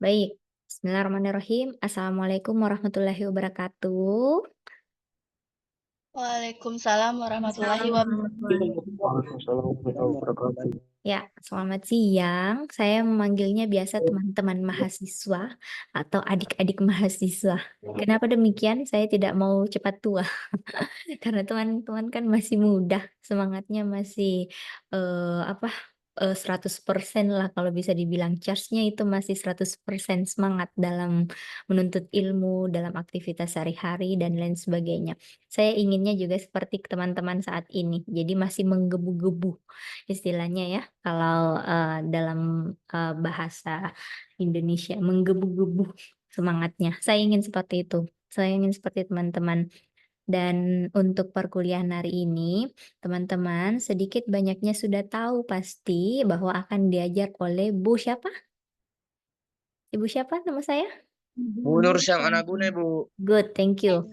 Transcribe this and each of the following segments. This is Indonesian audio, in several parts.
Baik, Bismillahirrahmanirrahim. Assalamualaikum warahmatullahi wabarakatuh. Waalaikumsalam warahmatullahi wabarakatuh. Waalaikumsalam warahmatullahi wabarakatuh. Ya, selamat siang. Saya memanggilnya biasa teman-teman mahasiswa atau adik-adik mahasiswa. Kenapa demikian? Saya tidak mau cepat tua. Karena teman-teman kan masih muda, semangatnya masih 100% lah kalau bisa dibilang charge-nya itu masih 100% semangat dalam menuntut ilmu, dalam aktivitas sehari-hari dan lain sebagainya. Saya inginnya juga seperti teman-teman saat ini, jadi masih menggebu-gebu istilahnya ya, kalau dalam bahasa Indonesia menggebu-gebu semangatnya. Saya ingin seperti itu. Saya ingin seperti teman-teman. Dan untuk perkuliahan hari ini, teman-teman sedikit banyaknya sudah tahu pasti bahwa akan diajar oleh Bu siapa? Ibu siapa nama saya? Bu Nur Syam Anaguna, Bu. Good, thank you.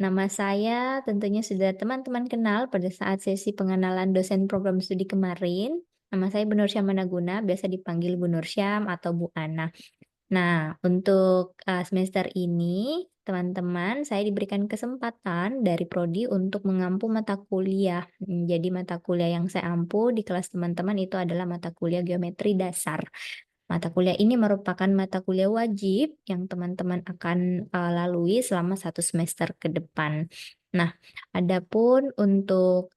Nama saya tentunya sudah teman-teman kenal pada saat sesi pengenalan dosen program studi kemarin. Nama saya Bu Nursyam Managuna, biasa dipanggil Bu Nursyam atau Bu Ana. Nah, untuk semester ini, teman-teman, saya diberikan kesempatan dari Prodi untuk mengampu mata kuliah. Jadi mata kuliah yang saya ampu di kelas teman-teman itu adalah mata kuliah geometri dasar. Mata kuliah ini merupakan mata kuliah wajib yang teman-teman akan lalui selama 1 semester ke depan. Nah, adapun untuk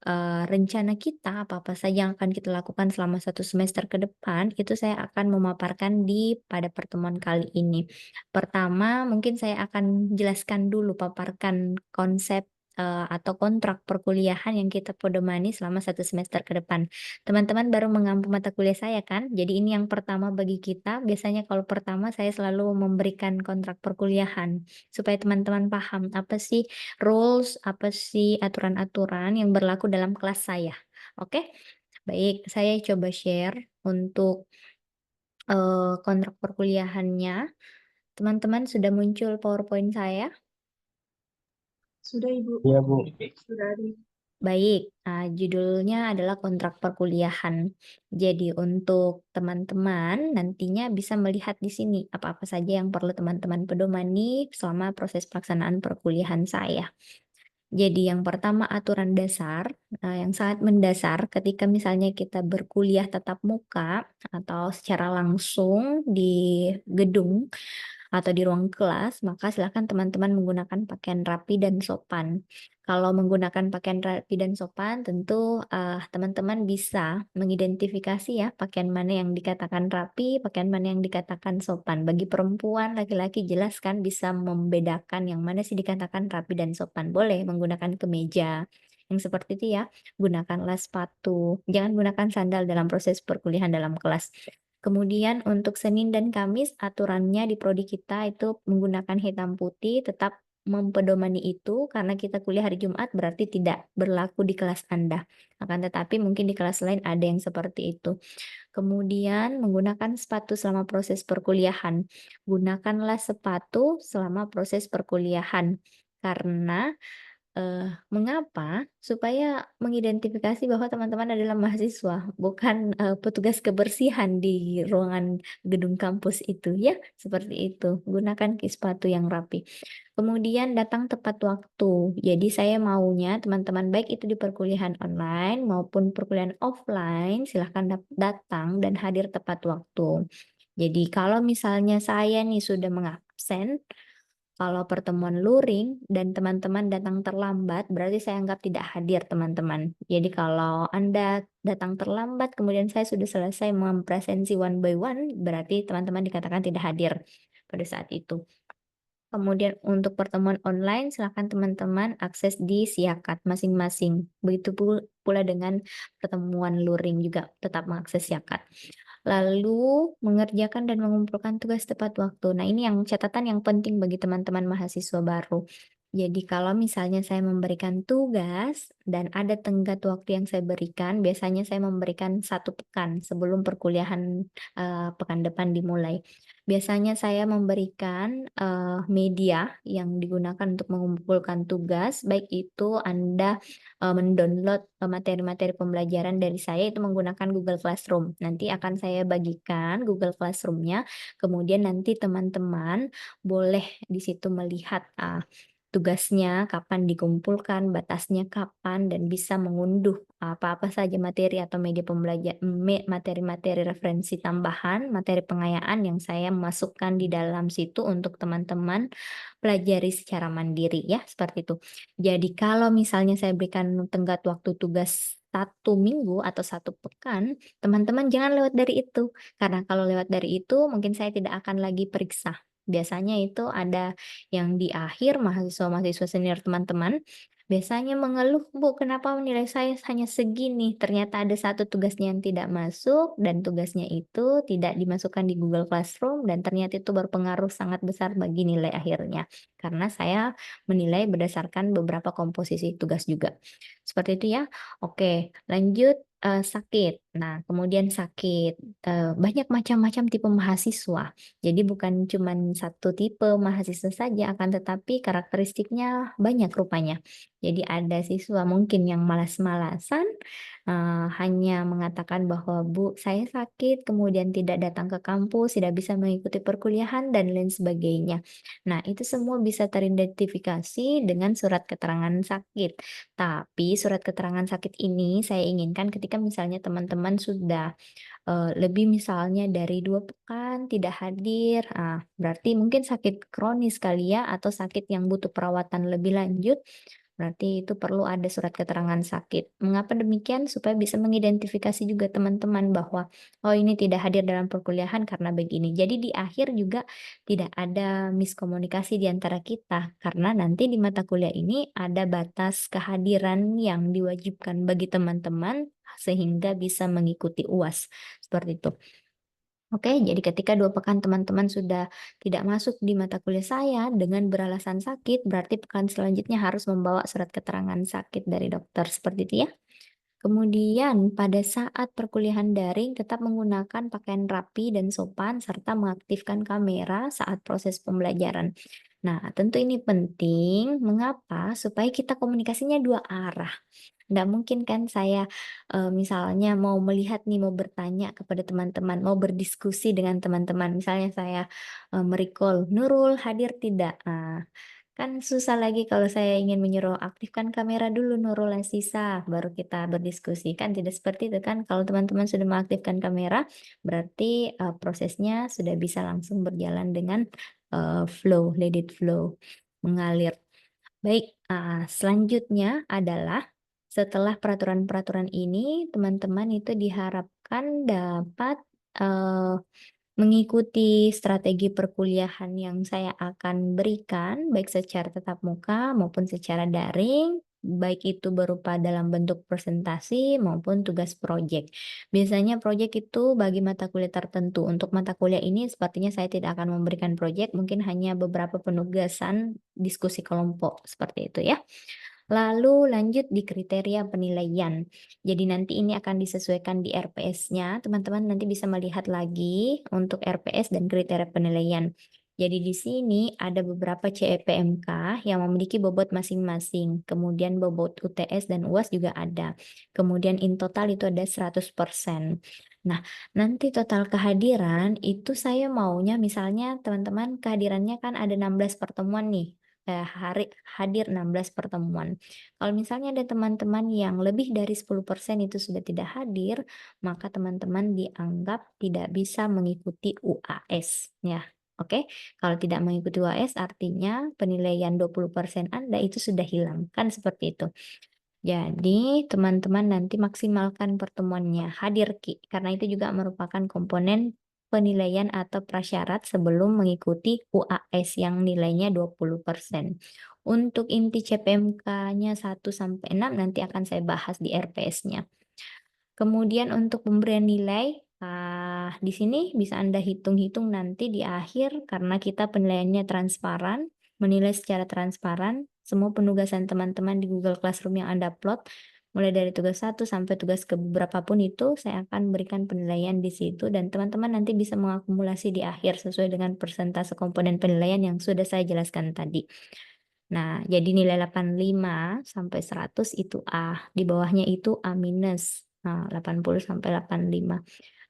rencana kita, apa-apa saja yang akan kita lakukan selama 1 semester ke depan, itu saya akan memaparkan pada pertemuan kali ini. Pertama, mungkin saya akan jelaskan dulu, paparkan konsep atau kontrak perkuliahan yang kita pedomani selama 1 semester ke depan. Teman-teman baru mengampu mata kuliah saya kan? Jadi ini yang pertama bagi kita. Biasanya kalau pertama saya selalu memberikan kontrak perkuliahan supaya teman-teman paham apa sih rules, apa sih aturan-aturan yang berlaku dalam kelas saya. Oke? Baik, saya coba share untuk kontrak perkuliahannya. Teman-teman sudah muncul PowerPoint saya? Sudah Ibu. Iya, Bu. Sudah ada. Baik, judulnya adalah kontrak perkuliahan. Jadi untuk teman-teman nantinya bisa melihat di sini apa-apa saja yang perlu teman-teman pedomani selama proses pelaksanaan perkuliahan saya. Jadi yang pertama aturan dasar, yang sangat mendasar ketika misalnya kita berkuliah tatap muka atau secara langsung di gedung atau di ruang kelas, maka silakan teman-teman menggunakan pakaian rapi dan sopan. Kalau menggunakan pakaian rapi dan sopan, tentu teman-teman bisa mengidentifikasi ya pakaian mana yang dikatakan rapi, pakaian mana yang dikatakan sopan. Bagi perempuan, laki-laki jelas kan bisa membedakan yang mana sih dikatakan rapi dan sopan. Boleh menggunakan kemeja yang seperti itu ya. Gunakanlah sepatu. Jangan gunakan sandal dalam proses perkuliahan dalam kelas. Kemudian untuk Senin dan Kamis aturannya di prodi kita itu menggunakan hitam putih, tetap mempedomani itu karena kita kuliah hari Jumat berarti tidak berlaku di kelas Anda. Akan tetapi mungkin di kelas lain ada yang seperti itu. Kemudian menggunakan sepatu selama proses perkuliahan. Gunakanlah sepatu selama proses perkuliahan. Karena mengapa? Supaya mengidentifikasi bahwa teman-teman adalah mahasiswa, bukan petugas kebersihan di ruangan gedung kampus itu ya, seperti itu. Gunakan sepatu yang rapi. Kemudian datang tepat waktu. Jadi saya maunya teman-teman baik itu di perkuliahan online maupun perkuliahan offline, silahkan datang dan hadir tepat waktu. Jadi kalau misalnya saya nih sudah mengabsen, kalau pertemuan luring dan teman-teman datang terlambat, berarti saya anggap tidak hadir teman-teman. Jadi kalau Anda datang terlambat, kemudian saya sudah selesai mempresensi one by one, berarti teman-teman dikatakan tidak hadir pada saat itu. Kemudian untuk pertemuan online, silakan teman-teman akses di Siakat masing-masing. Begitu pula dengan pertemuan luring juga tetap mengakses Siakat. Lalu mengerjakan dan mengumpulkan tugas tepat waktu. Nah, ini yang catatan yang penting bagi teman-teman mahasiswa baru. Jadi kalau misalnya saya memberikan tugas dan ada tenggat waktu yang saya berikan, biasanya saya memberikan 1 pekan sebelum perkuliahan pekan depan dimulai. Biasanya saya memberikan, media yang digunakan untuk mengumpulkan tugas, baik itu Anda, mendownload, materi-materi pembelajaran dari saya itu menggunakan Google Classroom. Nanti akan saya bagikan Google Classroom-nya, kemudian nanti teman-teman boleh di situ melihat, tugasnya kapan dikumpulkan, batasnya kapan, dan bisa mengunduh apa-apa saja materi atau media materi-materi referensi tambahan, materi pengayaan yang saya masukkan di dalam situ untuk teman-teman pelajari secara mandiri ya, seperti itu. Jadi kalau misalnya saya berikan tenggat waktu tugas 1 minggu atau 1 pekan, teman-teman jangan lewat dari itu. Karena kalau lewat dari itu mungkin saya tidak akan lagi periksa. Biasanya itu ada yang di akhir mahasiswa-mahasiswa senior teman-teman biasanya mengeluh, "Bu, kenapa nilai saya hanya segini?" Ternyata ada satu tugasnya yang tidak masuk dan tugasnya itu tidak dimasukkan di Google Classroom dan ternyata itu berpengaruh sangat besar bagi nilai akhirnya. Karena saya menilai berdasarkan beberapa komposisi tugas juga. Seperti itu ya. Oke, lanjut, sakit. Nah, kemudian sakit, banyak macam-macam tipe mahasiswa. Jadi bukan cuman satu tipe mahasiswa saja, akan tetapi karakteristiknya banyak rupanya. Jadi ada siswa mungkin yang malas-malasan, hanya mengatakan bahwa, "Bu, saya sakit," kemudian tidak datang ke kampus, tidak bisa mengikuti perkuliahan, dan lain sebagainya. Nah, itu semua bisa teridentifikasi dengan surat keterangan sakit. Tapi surat keterangan sakit ini saya inginkan ketika misalnya teman-teman sudah lebih misalnya dari 2 pekan tidak hadir, berarti mungkin sakit kronis kali ya, atau sakit yang butuh perawatan lebih lanjut, berarti itu perlu ada surat keterangan sakit. Mengapa demikian? Supaya bisa mengidentifikasi juga teman-teman bahwa, oh ini tidak hadir dalam perkuliahan karena begini. Jadi di akhir juga tidak ada miskomunikasi di antara kita, karena nanti di mata kuliah ini ada batas kehadiran yang diwajibkan bagi teman-teman sehingga bisa mengikuti UAS, seperti itu. Oke, jadi ketika 2 pekan teman-teman sudah tidak masuk di mata kuliah saya dengan beralasan sakit, berarti pekan selanjutnya harus membawa surat keterangan sakit dari dokter, seperti itu ya. Kemudian pada saat perkuliahan daring tetap menggunakan pakaian rapi dan sopan serta mengaktifkan kamera saat proses pembelajaran. Nah, tentu ini penting. Mengapa? Supaya kita komunikasinya 2 arah. Nggak mungkin kan saya, misalnya mau melihat nih, mau bertanya kepada teman-teman, mau berdiskusi dengan teman-teman. Misalnya saya, me-recall, "Nurul hadir tidak?" Kan susah lagi kalau saya ingin menyuruh, "Aktifkan kamera dulu Nurul Azizah, baru kita berdiskusi." Kan tidak seperti itu kan, kalau teman-teman sudah mengaktifkan kamera, berarti, prosesnya sudah bisa langsung berjalan dengan, flow, let it flow, mengalir. Baik, selanjutnya adalah setelah peraturan-peraturan ini, teman-teman itu diharapkan dapat, eee, mengikuti strategi perkuliahan yang saya akan berikan, baik secara tatap muka maupun secara daring, baik itu berupa dalam bentuk presentasi maupun tugas proyek. Biasanya proyek itu bagi mata kuliah tertentu. Untuk mata kuliah ini sepertinya saya tidak akan memberikan proyek, mungkin hanya beberapa penugasan diskusi kelompok, seperti itu ya. Lalu lanjut di kriteria penilaian. Jadi nanti ini akan disesuaikan di RPS-nya, teman-teman nanti bisa melihat lagi untuk RPS dan kriteria penilaian. Jadi di sini ada beberapa CEPMK yang memiliki bobot masing-masing, kemudian bobot UTS dan UAS juga ada. Kemudian in total itu ada 100%. Nah, nanti total kehadiran itu saya maunya misalnya teman-teman kehadirannya kan ada 16 pertemuan nih, hadir 16 pertemuan. Kalau misalnya ada teman-teman yang lebih dari 10% itu sudah tidak hadir, maka teman-teman dianggap tidak bisa mengikuti UAS ya. Oke, kalau tidak mengikuti UAS artinya penilaian 20% Anda itu sudah hilang, kan seperti itu. Jadi teman-teman nanti maksimalkan pertemuannya, hadir Ki, karena itu juga merupakan komponen penilaian atau prasyarat sebelum mengikuti UAS yang nilainya 20%. Untuk inti CPMK-nya 1 sampai 6 nanti akan saya bahas di RPS-nya. Kemudian untuk pemberian nilai, di sini bisa Anda hitung-hitung nanti di akhir karena kita penilaiannya transparan, menilai secara transparan semua penugasan teman-teman di Google Classroom yang Anda upload, Mulai dari tugas 1 sampai tugas ke berapapun itu, saya akan berikan penilaian di situ dan teman-teman nanti bisa mengakumulasi di akhir sesuai dengan persentase komponen penilaian yang sudah saya jelaskan tadi. Nah, jadi nilai 85 sampai 100 itu A, di bawahnya itu A minus. Nah, 80 sampai 85.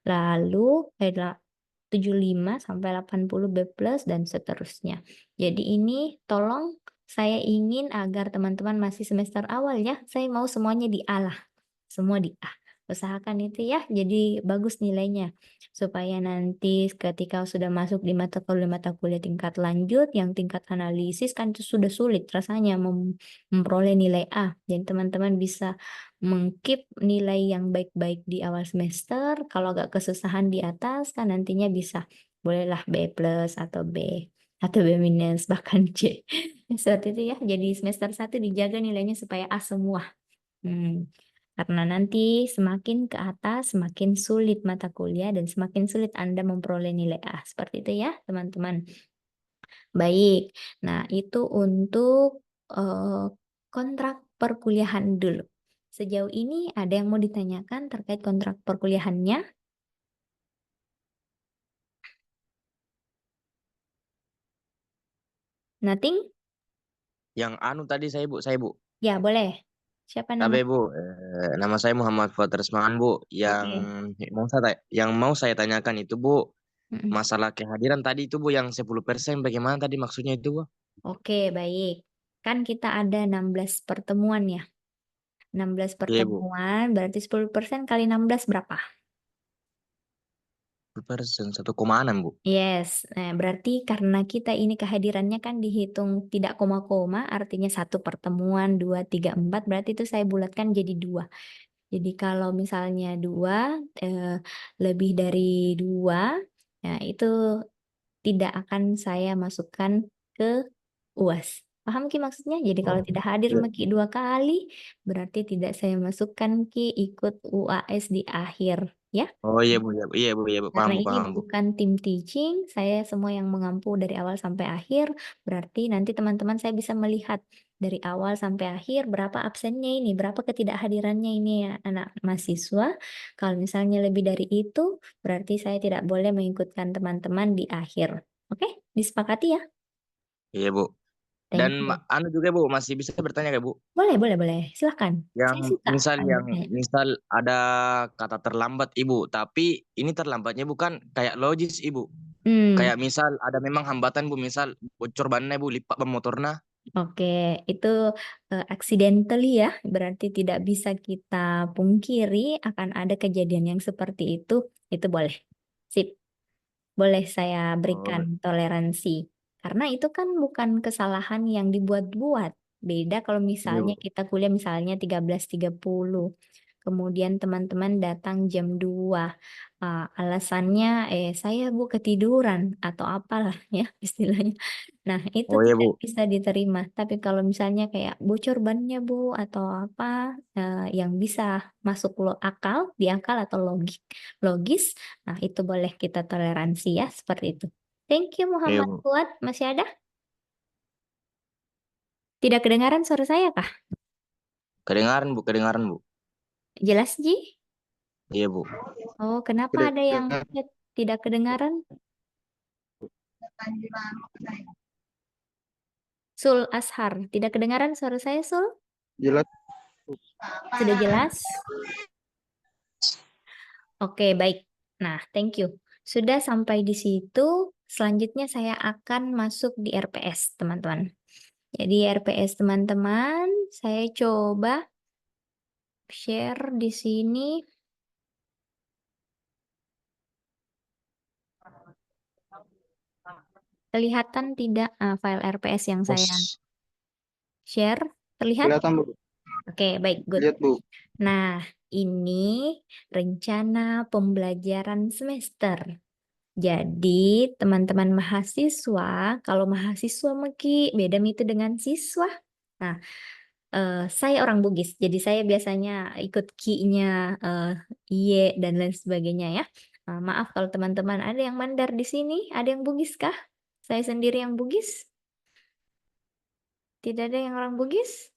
Lalu 75 sampai 80 B plus dan seterusnya. Jadi ini tolong saya ingin agar teman-teman masih semester awal ya, saya mau semuanya di A lah, semua di A. Usahakan itu ya, jadi bagus nilainya. Supaya nanti ketika sudah masuk di mata kuliah tingkat lanjut, yang tingkat analisis kan itu sudah sulit rasanya memperoleh nilai A. Jadi teman-teman bisa mengkeep nilai yang baik-baik di awal semester, kalau agak kesusahan di atas kan nantinya bisa bolehlah B plus atau B minus bahkan C. Seperti itu ya. Jadi semester 1 dijaga nilainya supaya A semua. Karena nanti semakin ke atas semakin sulit mata kuliah dan semakin sulit Anda memperoleh nilai A. Seperti itu ya, teman-teman. Baik. Nah, itu untuk kontrak perkuliahan dulu. Sejauh ini ada yang mau ditanyakan terkait kontrak perkuliahannya? Nothing? Yang anu tadi saya Bu. Ya, boleh. Siapa nama? Tapi Bu, nama saya Muhammad Fuad Resman Bu. Oke. Yang mau saya tanyakan itu Bu, Mm-mm. masalah kehadiran tadi itu Bu yang 10% bagaimana tadi maksudnya itu Bu? Oke, baik. Kan kita ada 16 pertemuan ya. 16 Iya Bu. pertemuan berarti 10% kali 16 berapa? 10%, 1,6 Bu. Yes, berarti karena kita ini kehadirannya kan dihitung tidak koma-koma, artinya satu pertemuan, 2, 3, 4, berarti itu saya bulatkan jadi 2. Jadi kalau misalnya 2, lebih dari 2, ya itu tidak akan saya masukkan ke UAS. Paham Ki maksudnya? Jadi kalau Oh, tidak hadir iya. Ki 2 kali, berarti tidak saya masukkan Ki ikut UAS di akhir, ya. Oh iya Bu, iya Bu, iya Bu, Karena ini paham Bu. bukan tim teaching, saya semua yang mengampu dari awal sampai akhir, berarti nanti teman-teman saya bisa melihat dari awal sampai akhir berapa absennya ini, berapa ketidakhadirannya ini ya anak mahasiswa. Kalau misalnya lebih dari itu, berarti saya tidak boleh mengikutkan teman-teman di akhir. Oke, disepakati ya? Iya Bu. Dan Thank you. anu juga Bu, masih bisa bertanya nggak Bu? Boleh, boleh, boleh. Silahkan. Yang Saya suka Anda tanya. misal ada kata terlambat Ibu, tapi ini terlambatnya bukan kayak logis Ibu. Hmm. Kayak misal ada memang hambatan Bu, misal bocor bannya Bu, lipat ban motornya. Oke, itu accidentally ya, berarti tidak bisa kita pungkiri akan ada kejadian yang seperti itu boleh. Sip, boleh saya berikan Oh, toleransi. Karena itu kan bukan kesalahan yang dibuat-buat. Beda kalau iya misalnya Bu. kita kuliah misalnya 13.30. Kemudian teman-teman datang jam 2. Alasannya saya Bu ketiduran atau apalah ya istilahnya. Nah, itu Oh iya tidak Bu. bisa diterima. Tapi kalau misalnya kayak bocor bannya Bu atau apa yang bisa masuk akal, di akal atau logis, nah itu boleh kita toleransi ya seperti itu. Thank you Iya Muhammad Bu. Fuad. Masih ada? Tidak kedengaran suara saya kah? Kedengaran Bu, kedengaran Bu. Jelas Ji? Iya Bu. Oh, kenapa ada yang Kedengaran. tidak kedengaran? Sul Ashar, tidak kedengaran suara saya Sul? Jelas. Sudah jelas? Oke, baik. Nah, thank you. Sudah sampai di situ, selanjutnya saya akan masuk di RPS, teman-teman. Jadi RPS teman-teman, saya coba share di sini. Kelihatan tidak file RPS yang saya Bos. share? Terlihat? Kelihatan Bu. Oke, baik, good. Lihat Bu. Nah, ini rencana pembelajaran semester. Jadi, teman-teman mahasiswa, kalau mahasiswa Meki, beda itu dengan siswa. Nah, saya orang Bugis, jadi saya biasanya ikut ki-nya Y dan lain sebagainya ya. Maaf kalau teman-teman ada yang Mandar di sini, ada yang Bugis kah? Saya sendiri yang Bugis? Tidak ada yang orang Bugis?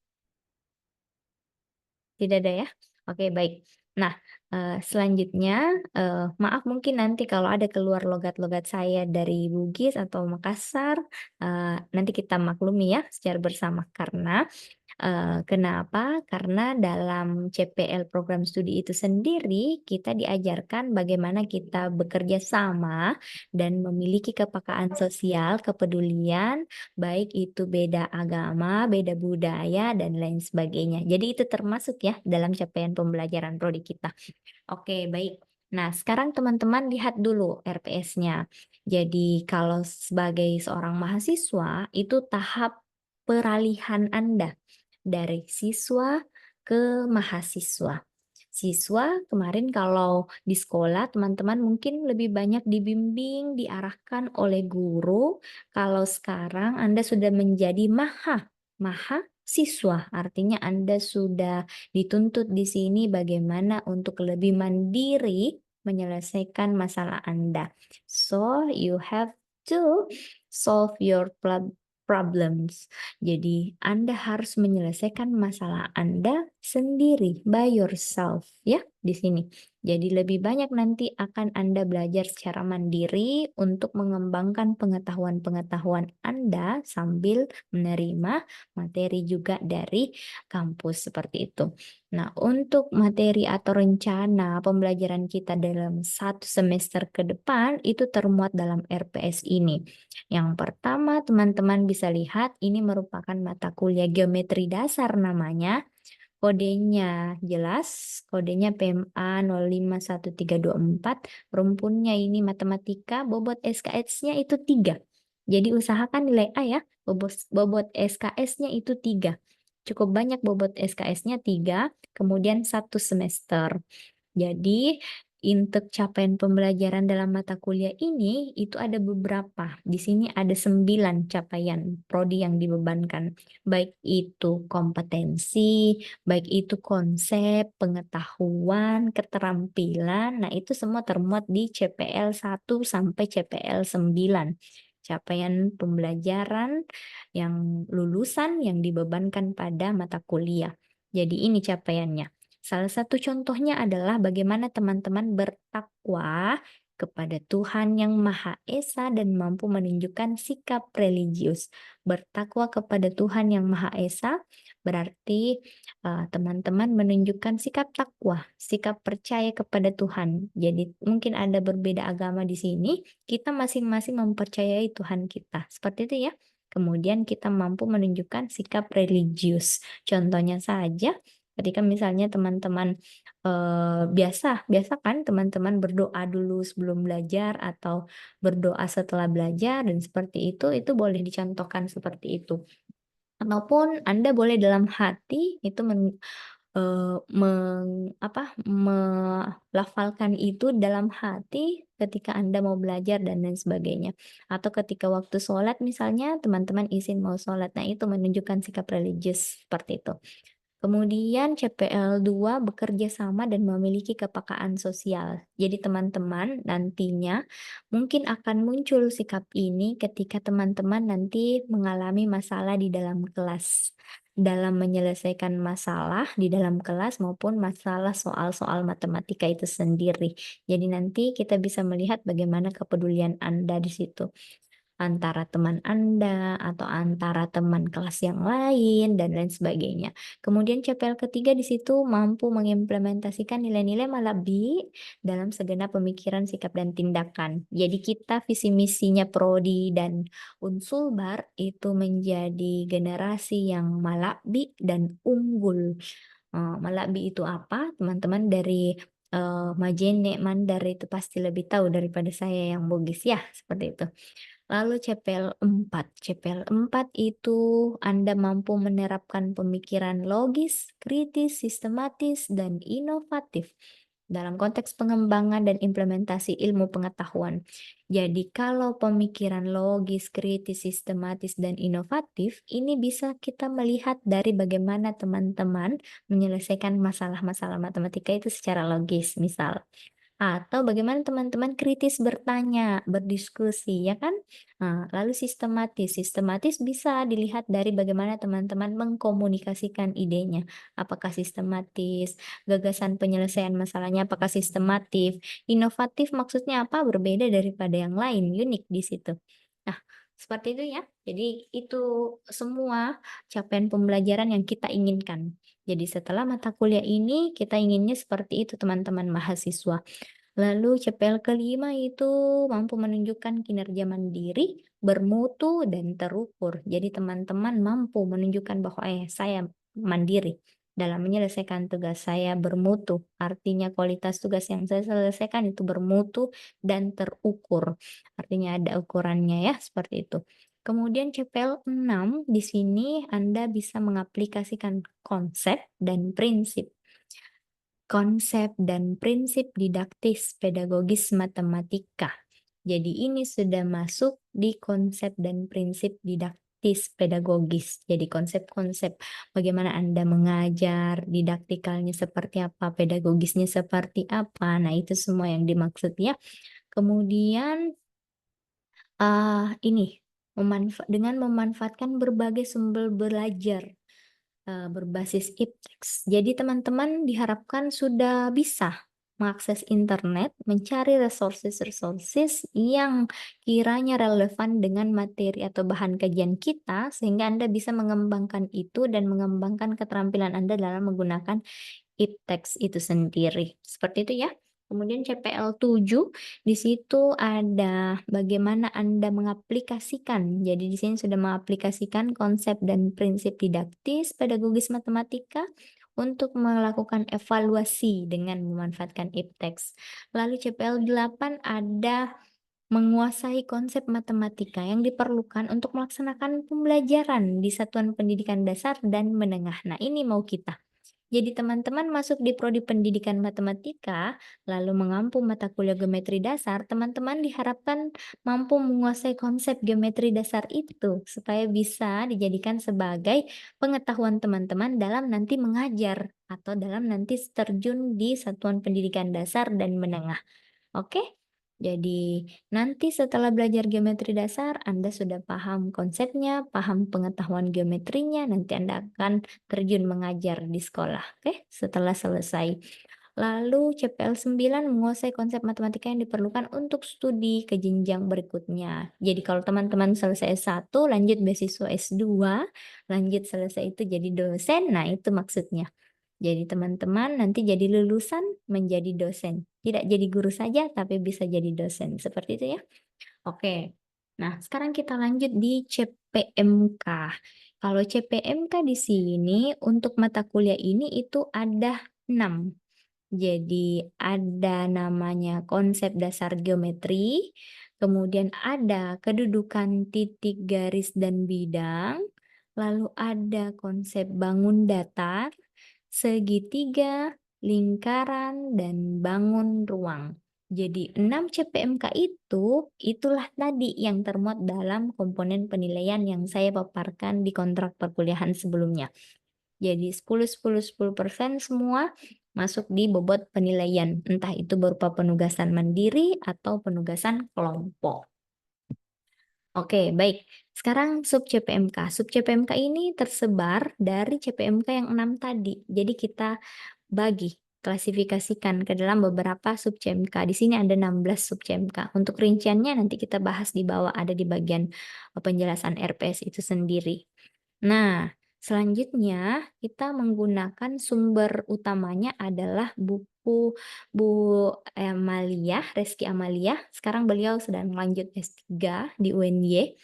Tidak ada ya? Oke, baik. Nah, selanjutnya, maaf mungkin nanti kalau ada keluar logat-logat saya dari Bugis atau Makassar, nanti kita maklumi ya secara bersama. Karena kenapa? Karena dalam CPL program studi itu sendiri, kita diajarkan bagaimana kita bekerja sama dan memiliki kepekaan sosial, kepedulian, baik itu beda agama, beda budaya, dan lain sebagainya. Jadi itu termasuk ya dalam capaian pembelajaran prodi kita. Oke, baik. Nah, sekarang teman-teman lihat dulu RPS-nya. Jadi kalau sebagai seorang mahasiswa, itu tahap peralihan Anda dari siswa ke mahasiswa. Siswa kemarin kalau di sekolah teman-teman mungkin lebih banyak dibimbing, diarahkan oleh guru. Kalau sekarang Anda sudah menjadi mahasiswa, artinya Anda sudah dituntut di sini bagaimana untuk lebih mandiri menyelesaikan masalah Anda. So, you have to solve your problems. Jadi, Anda harus menyelesaikan masalah Anda sendiri, by yourself, ya, di sini. Jadi, lebih banyak nanti akan Anda belajar secara mandiri untuk mengembangkan pengetahuan-pengetahuan Anda sambil menerima materi juga dari kampus seperti itu. Nah, untuk materi atau rencana pembelajaran kita dalam 1 semester ke depan itu termuat dalam RPS ini. Yang pertama, teman-teman bisa lihat ini merupakan mata kuliah geometri dasar namanya. Kodenya jelas, kodenya PMA 051324, rumpunnya ini matematika, bobot SKS-nya itu 3. Jadi usahakan nilai A ya, bobot SKS-nya itu 3. Cukup banyak bobot SKS-nya 3, kemudian 1 semester. Jadi, untuk capaian pembelajaran dalam mata kuliah ini, itu ada beberapa. Di sini ada 9 capaian prodi yang dibebankan. Baik itu kompetensi, baik itu konsep, pengetahuan, keterampilan. Nah, itu semua termuat di CPL 1 sampai CPL 9. Capaian pembelajaran yang lulusan yang dibebankan pada mata kuliah. Jadi ini capaiannya. Salah satu contohnya adalah bagaimana teman-teman bertakwa kepada Tuhan yang Maha Esa dan mampu menunjukkan sikap religius. Bertakwa kepada Tuhan yang Maha Esa berarti teman-teman menunjukkan sikap takwa, sikap percaya kepada Tuhan. Jadi mungkin ada berbeda agama di sini, kita masing-masing mempercayai Tuhan kita. Seperti itu ya. Kemudian kita mampu menunjukkan sikap religius. Contohnya saja, ketika misalnya teman-teman biasa kan teman-teman berdoa dulu sebelum belajar atau berdoa setelah belajar dan seperti itu boleh dicontohkan seperti itu. Ataupun Anda boleh dalam hati itu melafalkan itu dalam hati ketika Anda mau belajar dan lain sebagainya. Atau ketika waktu sholat misalnya teman-teman izin mau sholat, nah itu menunjukkan sikap religius seperti itu. Kemudian CPL 2 bekerja sama dan memiliki kepekaan sosial. Jadi teman-teman nantinya mungkin akan muncul sikap ini ketika teman-teman nanti mengalami masalah di dalam kelas. Dalam menyelesaikan masalah di dalam kelas maupun masalah soal-soal matematika itu sendiri. Jadi nanti kita bisa melihat bagaimana kepedulian Anda di situ antara teman Anda atau antara teman kelas yang lain dan lain sebagainya. Kemudian CPL ketiga di situ mampu mengimplementasikan nilai-nilai Malabi dalam segenap pemikiran, sikap, dan tindakan. Jadi kita visi misinya Prodi dan Unsulbar itu menjadi generasi yang Malabi dan unggul. Malabi itu apa? Teman-teman dari Majene, Mandar itu pasti lebih tahu daripada saya yang Bugis ya, seperti itu. Lalu CPL 4. CPL 4 itu Anda mampu menerapkan pemikiran logis, kritis, sistematis, dan inovatif dalam konteks pengembangan dan implementasi ilmu pengetahuan. Jadi kalau pemikiran logis, kritis, sistematis, dan inovatif, ini bisa kita melihat dari bagaimana teman-teman menyelesaikan masalah-masalah matematika itu secara logis. Misal, Atau bagaimana teman-teman kritis bertanya, berdiskusi, ya kan? Nah, lalu sistematis. Sistematis bisa dilihat dari bagaimana teman-teman mengkomunikasikan idenya. Apakah sistematis, gagasan penyelesaian masalahnya apakah sistematif, inovatif maksudnya apa? Berbeda daripada yang lain, unik di situ. Nah, seperti itu ya. Jadi itu semua capaian pembelajaran yang kita inginkan. Jadi setelah mata kuliah ini kita inginnya seperti itu teman-teman mahasiswa. Lalu CPL kelima itu mampu menunjukkan kinerja mandiri, bermutu, dan terukur. Jadi teman-teman mampu menunjukkan bahwa saya mandiri dalam menyelesaikan tugas, saya bermutu. Artinya kualitas tugas yang saya selesaikan itu bermutu dan terukur. Artinya ada ukurannya ya, seperti itu. Kemudian CPL 6 di sini Anda bisa mengaplikasikan konsep dan prinsip. Konsep dan prinsip didaktis pedagogis matematika. Jadi ini sudah masuk di konsep dan prinsip didaktis pedagogis. Jadi konsep-konsep bagaimana Anda mengajar, didaktikalnya seperti apa, pedagogisnya seperti apa. Nah, itu semua yang dimaksud ya. Kemudian ini dengan memanfaatkan berbagai sumber belajar berbasis ipteks. Jadi teman-teman diharapkan sudah bisa mengakses internet, mencari resources yang kiranya relevan dengan materi atau bahan kajian kita, sehingga Anda bisa mengembangkan itu dan mengembangkan keterampilan Anda dalam menggunakan ipteks itu sendiri. Seperti itu ya. Kemudian CPL 7 di situ ada bagaimana Anda mengaplikasikan. Jadi di sini sudah mengaplikasikan konsep dan prinsip didaktis pedagogis matematika untuk melakukan evaluasi dengan memanfaatkan ipteks. Lalu CPL 8 ada menguasai konsep matematika yang diperlukan untuk melaksanakan pembelajaran di satuan pendidikan dasar dan menengah. Nah, ini mau kita. Jadi teman-teman masuk di prodi pendidikan matematika, lalu mengampu mata kuliah geometri dasar, teman-teman diharapkan mampu menguasai konsep geometri dasar itu, supaya bisa dijadikan sebagai pengetahuan teman-teman dalam nanti mengajar, atau dalam nanti terjun di satuan pendidikan dasar dan menengah. Oke? Jadi nanti setelah belajar geometri dasar, Anda sudah paham konsepnya, paham pengetahuan geometrinya, nanti Anda akan terjun mengajar di sekolah. Oke, setelah selesai. Lalu CPL 9 menguasai konsep matematika yang diperlukan untuk studi ke jenjang berikutnya. Jadi kalau teman-teman selesai S1, lanjut beasiswa S2, lanjut selesai itu jadi dosen, nah itu maksudnya. Jadi teman-teman nanti jadi lulusan menjadi dosen. Tidak jadi guru saja, tapi bisa jadi dosen. Seperti itu ya. Oke. Nah, sekarang kita lanjut di CPMK. Kalau CPMK di sini untuk mata kuliah ini itu ada 6. Jadi ada namanya konsep dasar geometri, kemudian ada kedudukan titik, garis, dan bidang, lalu ada konsep bangun datar, segitiga, lingkaran, dan bangun ruang. Jadi 6 CPMK itulah tadi yang termuat dalam komponen penilaian yang saya paparkan di kontrak perkuliahan sebelumnya. Jadi 10% semua masuk di bobot penilaian, entah itu berupa penugasan mandiri atau penugasan kelompok. Oke, baik. Sekarang sub CPMK. Sub CPMK ini tersebar dari CPMK yang 6 tadi. Jadi kita bagi, klasifikasikan ke dalam beberapa sub CMK. Di sini ada 16 sub CMK. Untuk rinciannya nanti kita bahas di bawah, ada di bagian penjelasan RPS itu sendiri. Nah, selanjutnya kita menggunakan sumber utamanya adalah buku Bu Amalia, Reski Amalia. Sekarang beliau sedang lanjut S3 di UNY.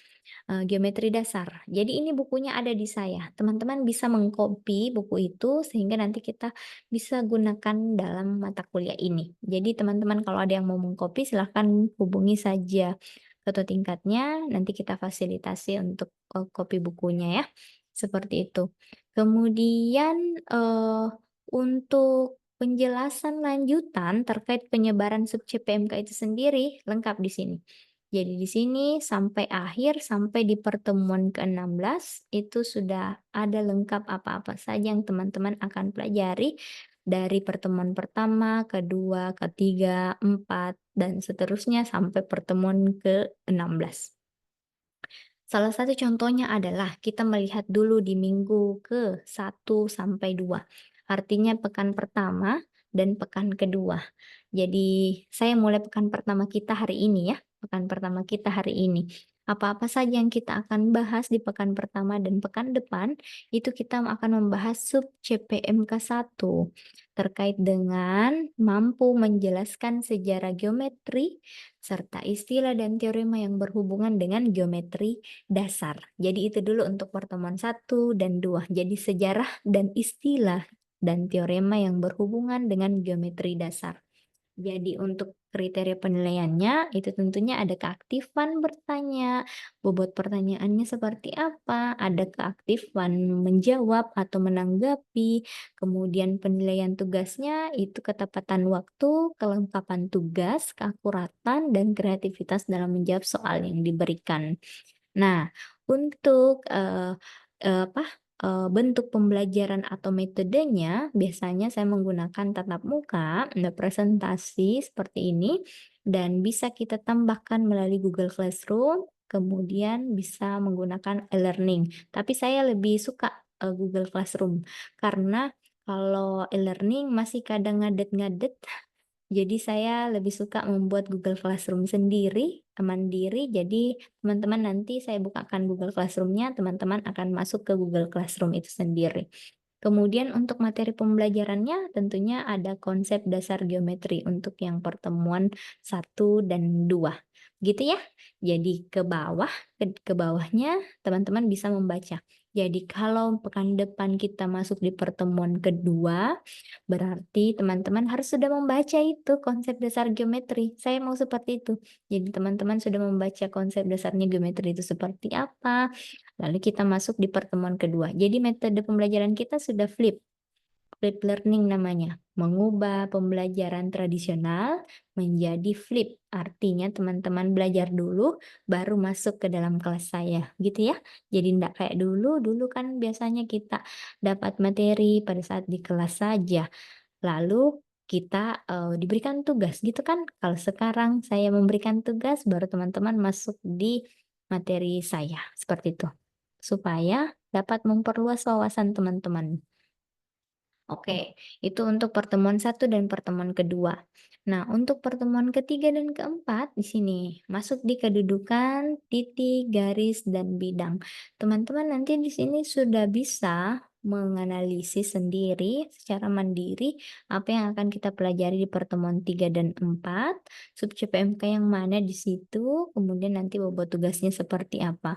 Geometri dasar. Jadi ini bukunya ada di saya. Teman-teman bisa mengcopy buku itu sehingga nanti kita bisa gunakan dalam mata kuliah ini. Jadi teman-teman kalau ada yang mau mengcopy silahkan hubungi saja ketua tingkatnya, nanti kita fasilitasi untuk copy bukunya ya. Seperti itu. Kemudian untuk penjelasan lanjutan terkait penyebaran sub CPMK itu sendiri lengkap di sini. Jadi di sini sampai akhir, sampai di pertemuan ke-16, itu sudah ada lengkap apa-apa saja yang teman-teman akan pelajari dari pertemuan pertama, kedua, ketiga, empat, dan seterusnya sampai pertemuan ke-16. Salah satu contohnya adalah kita melihat dulu di minggu ke-1 sampai 2. Artinya pekan pertama dan pekan kedua. Jadi saya mulai pekan pertama kita hari ini ya, pekan pertama kita hari ini. Apa-apa saja yang kita akan bahas di pekan pertama dan pekan depan, itu kita akan membahas sub CPMK 1 terkait dengan mampu menjelaskan sejarah geometri serta istilah dan teorema yang berhubungan dengan geometri dasar. Jadi itu dulu untuk pertemuan 1 dan 2. Jadi sejarah dan istilah dan teorema yang berhubungan dengan geometri dasar. Jadi untuk kriteria penilaiannya itu tentunya ada keaktifan bertanya, bobot pertanyaannya seperti apa, ada keaktifan menjawab atau menanggapi, kemudian penilaian tugasnya itu ketepatan waktu, kelengkapan tugas, keakuratan, dan kreativitas dalam menjawab soal yang diberikan. Nah, untuk bentuk pembelajaran atau metodenya, biasanya saya menggunakan tatap muka, ada presentasi seperti ini, dan bisa kita tambahkan melalui Google Classroom, kemudian bisa menggunakan e-learning. Tapi saya lebih suka Google Classroom, karena kalau e-learning masih kadang ngadet-ngadet, jadi saya lebih suka membuat Google Classroom sendiri, mandiri. Jadi teman-teman nanti saya bukakan Google Classroom-nya, teman-teman akan masuk ke Google Classroom itu sendiri. Kemudian untuk materi pembelajarannya tentunya ada konsep dasar geometri untuk yang pertemuan 1 dan 2. Gitu ya. Jadi ke bawahnya teman-teman bisa membaca. Jadi kalau pekan depan kita masuk di pertemuan kedua, berarti teman-teman harus sudah membaca itu konsep dasar geometri. Saya mau seperti itu. Jadi teman-teman sudah membaca konsep dasarnya geometri itu seperti apa. Lalu kita masuk di pertemuan kedua. Jadi metode pembelajaran kita sudah flip learning namanya. Mengubah pembelajaran tradisional menjadi flip. Artinya teman-teman belajar dulu baru masuk ke dalam kelas saya. Gitu ya. Jadi enggak kayak dulu kan biasanya kita dapat materi pada saat di kelas saja. Lalu kita diberikan tugas gitu kan. Kalau sekarang saya memberikan tugas baru teman-teman masuk di materi saya. Seperti itu. Supaya dapat memperluas wawasan teman-teman. Oke, itu untuk pertemuan 1 dan pertemuan kedua. Nah, untuk pertemuan ketiga dan keempat di sini masuk di kedudukan, titik, garis, dan bidang. Teman-teman nanti di sini sudah bisa menganalisis sendiri secara mandiri apa yang akan kita pelajari di pertemuan 3 dan 4, sub CPMK yang mana di situ, kemudian nanti bobot tugasnya seperti apa.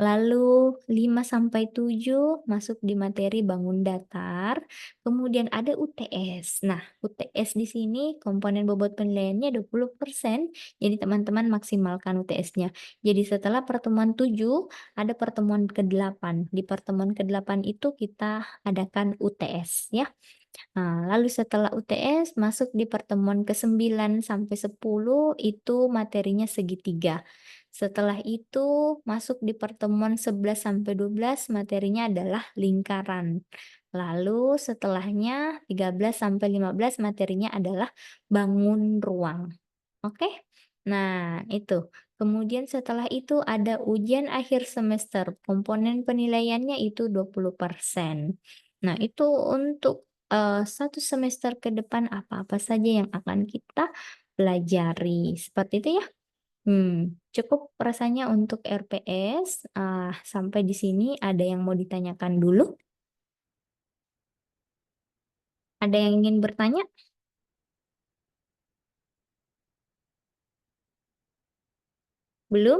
Lalu 5 sampai 7 masuk di materi bangun datar, kemudian ada UTS. Nah, UTS di sini komponen bobot penilaiannya 20%, jadi teman-teman maksimalkan UTS-nya. Jadi setelah pertemuan 7, ada pertemuan ke-8. Di pertemuan ke-8 itu kita adakan UTS ya. Nah, lalu setelah UTS masuk di pertemuan ke-9 sampai 10 itu materinya segitiga. Setelah itu masuk di pertemuan 11 sampai 12 materinya adalah lingkaran. Lalu setelahnya 13 sampai 15 materinya adalah bangun ruang. Oke? Nah, itu. Kemudian setelah itu ada ujian akhir semester. Komponen penilaiannya itu 20%. Nah, itu untuk 1 semester ke depan apa-apa saja yang akan kita pelajari. Seperti itu ya. Cukup rasanya untuk RPS. Sampai di sini ada yang mau ditanyakan dulu? Ada yang ingin bertanya? Belum?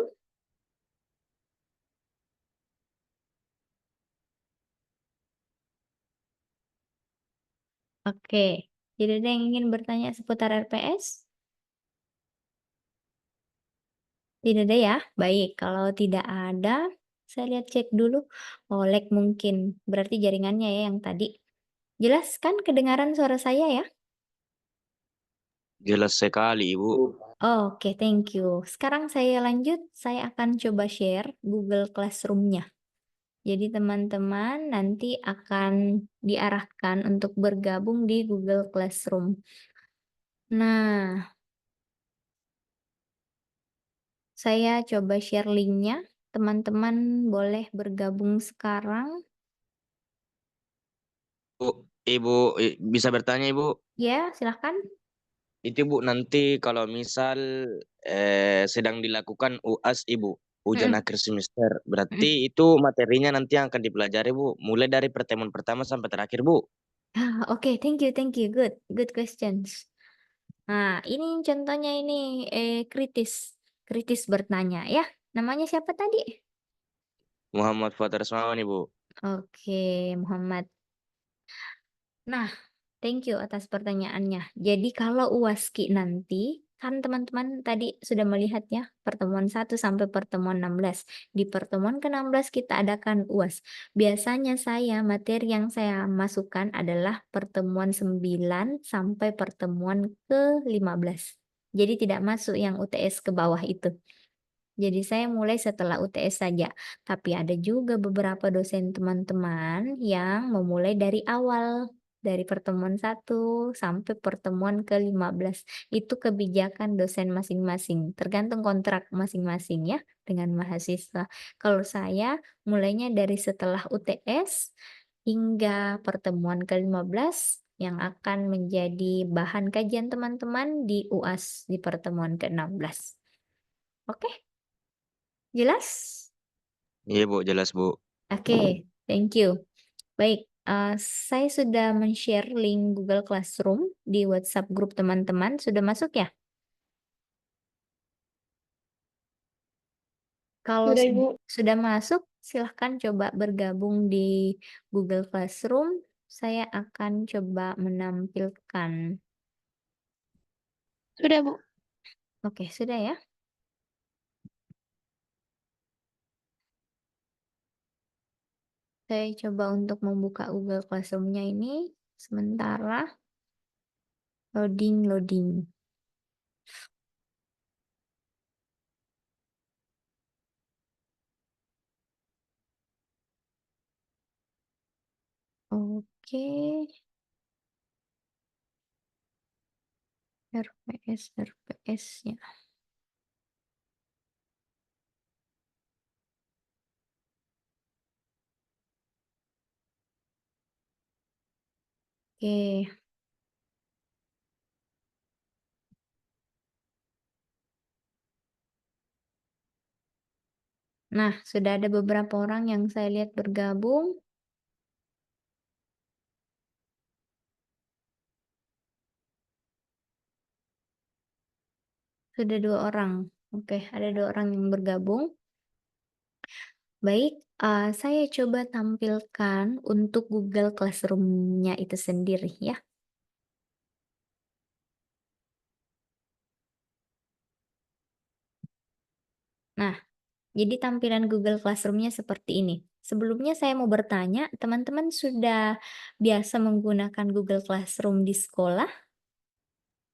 Oke. Tidak ada yang ingin bertanya seputar RPS? Tidak ada ya? Baik, kalau tidak ada, saya lihat cek dulu. Oh, lag mungkin. Berarti jaringannya ya yang tadi. Jelas kan kedengaran suara saya ya? Jelas sekali, Ibu. Oke, thank you. Sekarang saya lanjut, saya akan coba share Google Classroom-nya. Jadi teman-teman nanti akan diarahkan untuk bergabung di Google Classroom. Nah, saya coba share link-nya. Teman-teman boleh bergabung sekarang. Ibu, bisa bertanya Ibu? Ya, silahkan. Itu Bu, nanti kalau misal sedang dilakukan UAS Ibu, ujian Mm-mm. akhir semester, Mm-mm. berarti itu materinya nanti yang akan dipelajari Bu, mulai dari pertemuan pertama sampai terakhir Bu. Oke, thank you, thank you. Good questions. Nah, ini contohnya ini kritis bertanya ya. Namanya siapa tadi? Muhammad Fathar Asmawan Ibu. Oke, Muhammad. Nah, thank you atas pertanyaannya. Jadi kalau UASKI nanti, kan teman-teman tadi sudah melihat ya, pertemuan 1 sampai pertemuan 16. Di pertemuan ke-16 kita adakan UAS. Biasanya materi yang saya masukkan adalah pertemuan 9 sampai pertemuan ke-15. Jadi tidak masuk yang UTS ke bawah itu. Jadi saya mulai setelah UTS saja. Tapi ada juga beberapa dosen teman-teman yang memulai dari awal, dari pertemuan 1 sampai pertemuan ke-15. Itu kebijakan dosen masing-masing, tergantung kontrak masing-masing ya dengan mahasiswa. Kalau saya mulainya dari setelah UTS hingga pertemuan ke-15 yang akan menjadi bahan kajian teman-teman di UAS di pertemuan ke-16. Oke? Jelas? Iya Bu, jelas Bu. Oke, thank you. Baik, saya sudah men-share link Google Classroom di WhatsApp grup teman-teman. Sudah masuk ya? Kalau Sudah, Ibu. sudah masuk, silahkan coba bergabung di Google Classroom. Saya akan coba menampilkan. Sudah, Bu. Oke, sudah ya? Saya coba untuk membuka Google Classroom-nya ini. Sementara loading. Oke. RPS-nya. Oke. Nah, sudah ada beberapa orang yang saya lihat bergabung. Sudah 2 orang. Oke, ada 2 orang yang bergabung. Baik, saya coba tampilkan untuk Google Classroom-nya itu sendiri ya. Nah, jadi tampilan Google Classroom-nya seperti ini. Sebelumnya saya mau bertanya, teman-teman sudah biasa menggunakan Google Classroom di sekolah?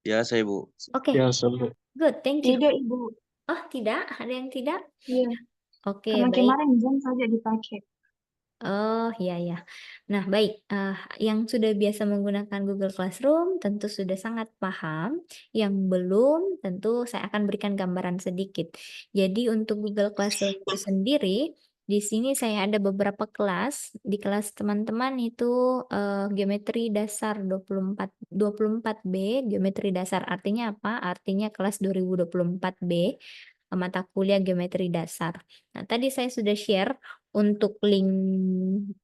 Ya saya Bu. Oke, Ya, Bu. good, thank you. Tidak, Ibu. Oh, tidak? Ada yang tidak? Iya, Oke, karena baik. kemarin Zoom saja dipakai. Oh, iya ya. Nah, baik, yang sudah biasa menggunakan Google Classroom tentu sudah sangat paham, yang belum tentu saya akan berikan gambaran sedikit. Jadi untuk Google Classroom itu sendiri, di sini saya ada beberapa kelas. Di kelas teman-teman itu geometri dasar 24B, geometri dasar artinya apa? Artinya kelas 2024B, mata kuliah geometri dasar. Nah, tadi saya sudah share untuk link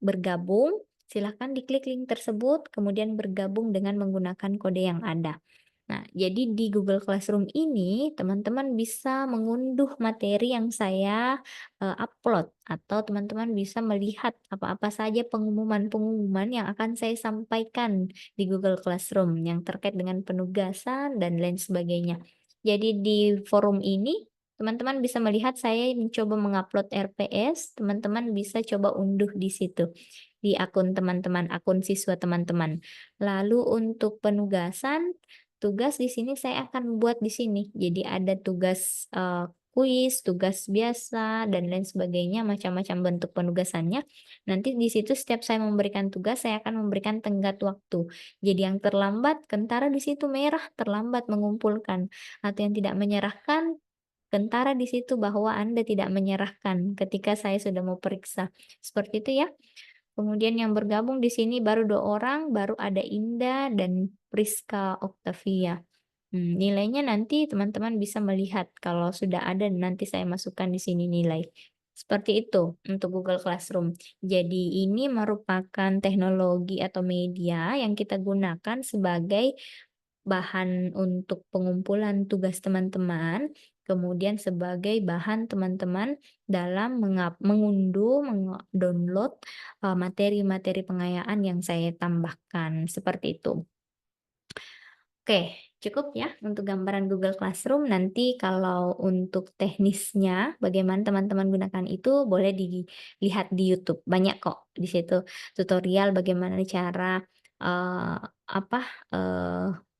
bergabung, silahkan diklik link tersebut, kemudian bergabung dengan menggunakan kode yang ada. Nah, jadi di Google Classroom ini, teman-teman bisa mengunduh materi yang saya upload, atau teman-teman bisa melihat apa-apa saja pengumuman-pengumuman yang akan saya sampaikan di Google Classroom yang terkait dengan penugasan dan lain sebagainya. Jadi di forum ini, teman-teman bisa melihat saya mencoba mengupload RPS, teman-teman bisa coba unduh di situ, di akun teman-teman, akun siswa teman-teman. Lalu untuk penugasan, tugas di sini saya akan buat di sini. Jadi ada tugas kuis, tugas biasa, dan lain sebagainya, macam-macam bentuk penugasannya. Nanti di situ setiap saya memberikan tugas, saya akan memberikan tenggat waktu. Jadi yang terlambat, kentara di situ merah, terlambat mengumpulkan. Atau yang tidak menyerahkan, kentara di situ bahwa Anda tidak menyerahkan ketika saya sudah mau periksa. Seperti itu ya. Kemudian yang bergabung di sini baru 2 orang, baru ada Indah dan Priska Octavia. Nilainya nanti teman-teman bisa melihat kalau sudah ada nanti saya masukkan di sini nilai. Seperti itu untuk Google Classroom. Jadi ini merupakan teknologi atau media yang kita gunakan sebagai bahan untuk pengumpulan tugas teman-teman, kemudian sebagai bahan teman-teman dalam mengunduh, download materi-materi pengayaan yang saya tambahkan, seperti itu. Oke, cukup ya untuk gambaran Google Classroom. Nanti kalau untuk teknisnya, bagaimana teman-teman gunakan itu boleh dilihat di YouTube. Banyak kok di situ tutorial bagaimana cara apa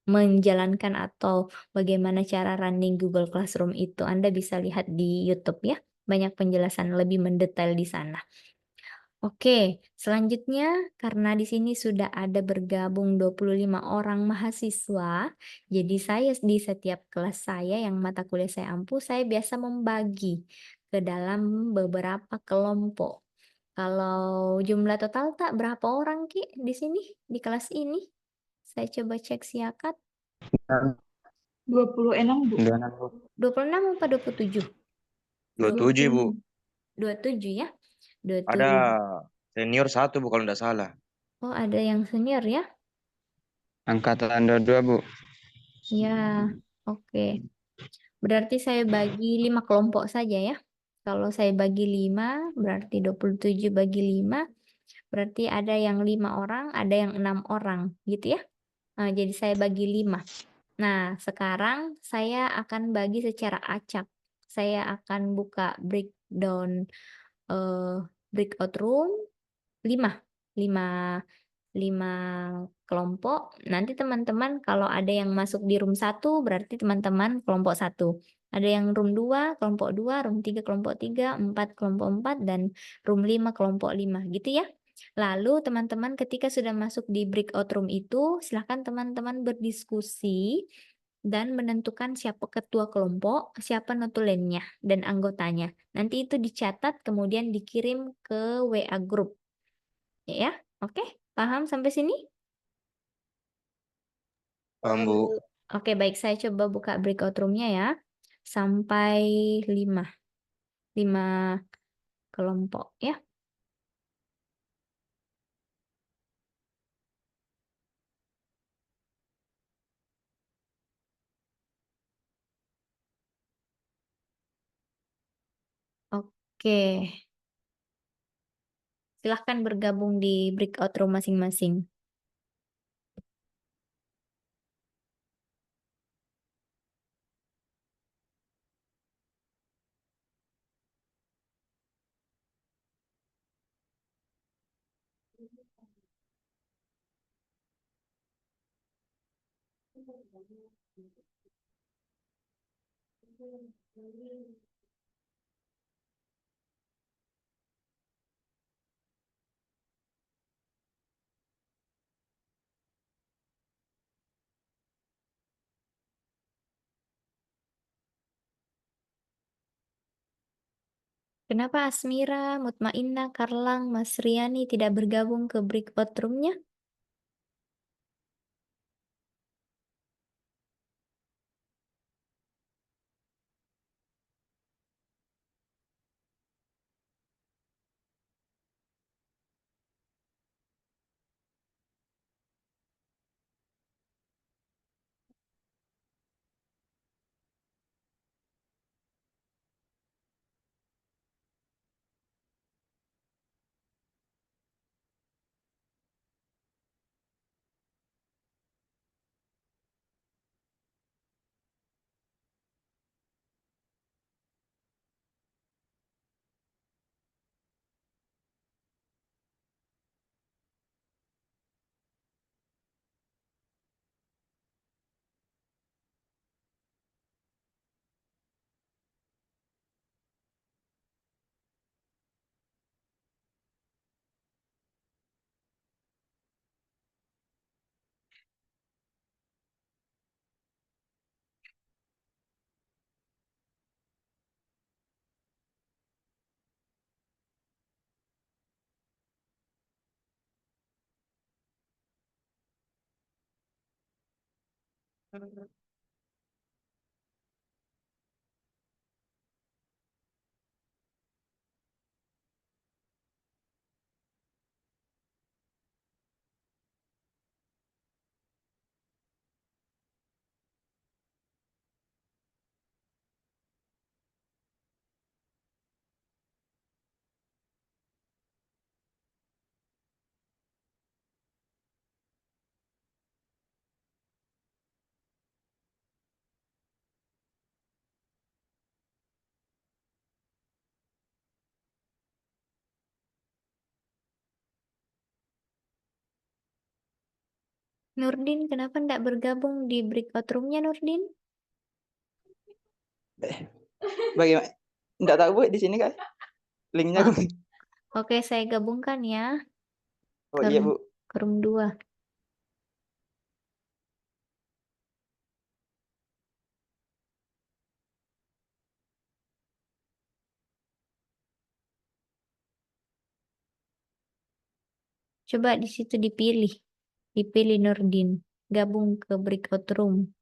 menjalankan atau bagaimana cara running Google Classroom itu. Anda bisa lihat di YouTube ya. Banyak penjelasan lebih mendetail di sana. Oke, selanjutnya karena di sini sudah ada bergabung 25 orang mahasiswa, jadi saya di setiap kelas saya yang mata kuliah saya ampuh, saya biasa membagi ke dalam beberapa kelompok. Kalau jumlah total tak berapa orang Ki di sini di kelas ini? Saya coba cek siakat. 26, Bu. 26 apa 27? 27, Bu. 27 ya? Ada 27. senior 1, Bu, kalau nggak salah. Oh, ada yang senior ya? Angkatan 22, Bu. Ya, oke. Berarti saya bagi 5 kelompok saja ya. Kalau saya bagi 5, berarti 27 bagi 5, berarti ada yang 5 orang, ada yang 6 orang, gitu ya. Nah, jadi saya bagi 5. Nah, sekarang saya akan bagi secara acak. Saya akan buka eh, breakout room 5. 5 5 kelompok. Nanti teman-teman kalau ada yang masuk di room 1 berarti teman-teman kelompok 1. Ada yang room 2, kelompok 2, room 3, kelompok 3, 4, kelompok 4, dan room 5, kelompok 5. Gitu ya. Lalu teman-teman ketika sudah masuk di breakout room itu, silahkan teman-teman berdiskusi dan menentukan siapa ketua kelompok, siapa notulennya, dan anggotanya. Nanti itu dicatat kemudian dikirim ke WA group. Ya, oke? Paham sampai sini? Paham, Bu. Oke, baik. Saya coba buka breakout room-nya ya. Sampai 5. 5 kelompok ya. Oke. Silahkan bergabung di breakout room masing-masing. Kenapa Asmira, Mutmainah, Karlang, Mas Riani tidak bergabung ke breakout room-nya? Nurdin, kenapa nggak bergabung di breakout room-nya, Nurdin? Bagaimana? Enggak tahu Bu di sini kan linknya Oh, Bu. oke, saya gabungkan ya Oh ke iya Bu. room 2. Coba di situ dipilih Nurdin, gabung ke breakout room.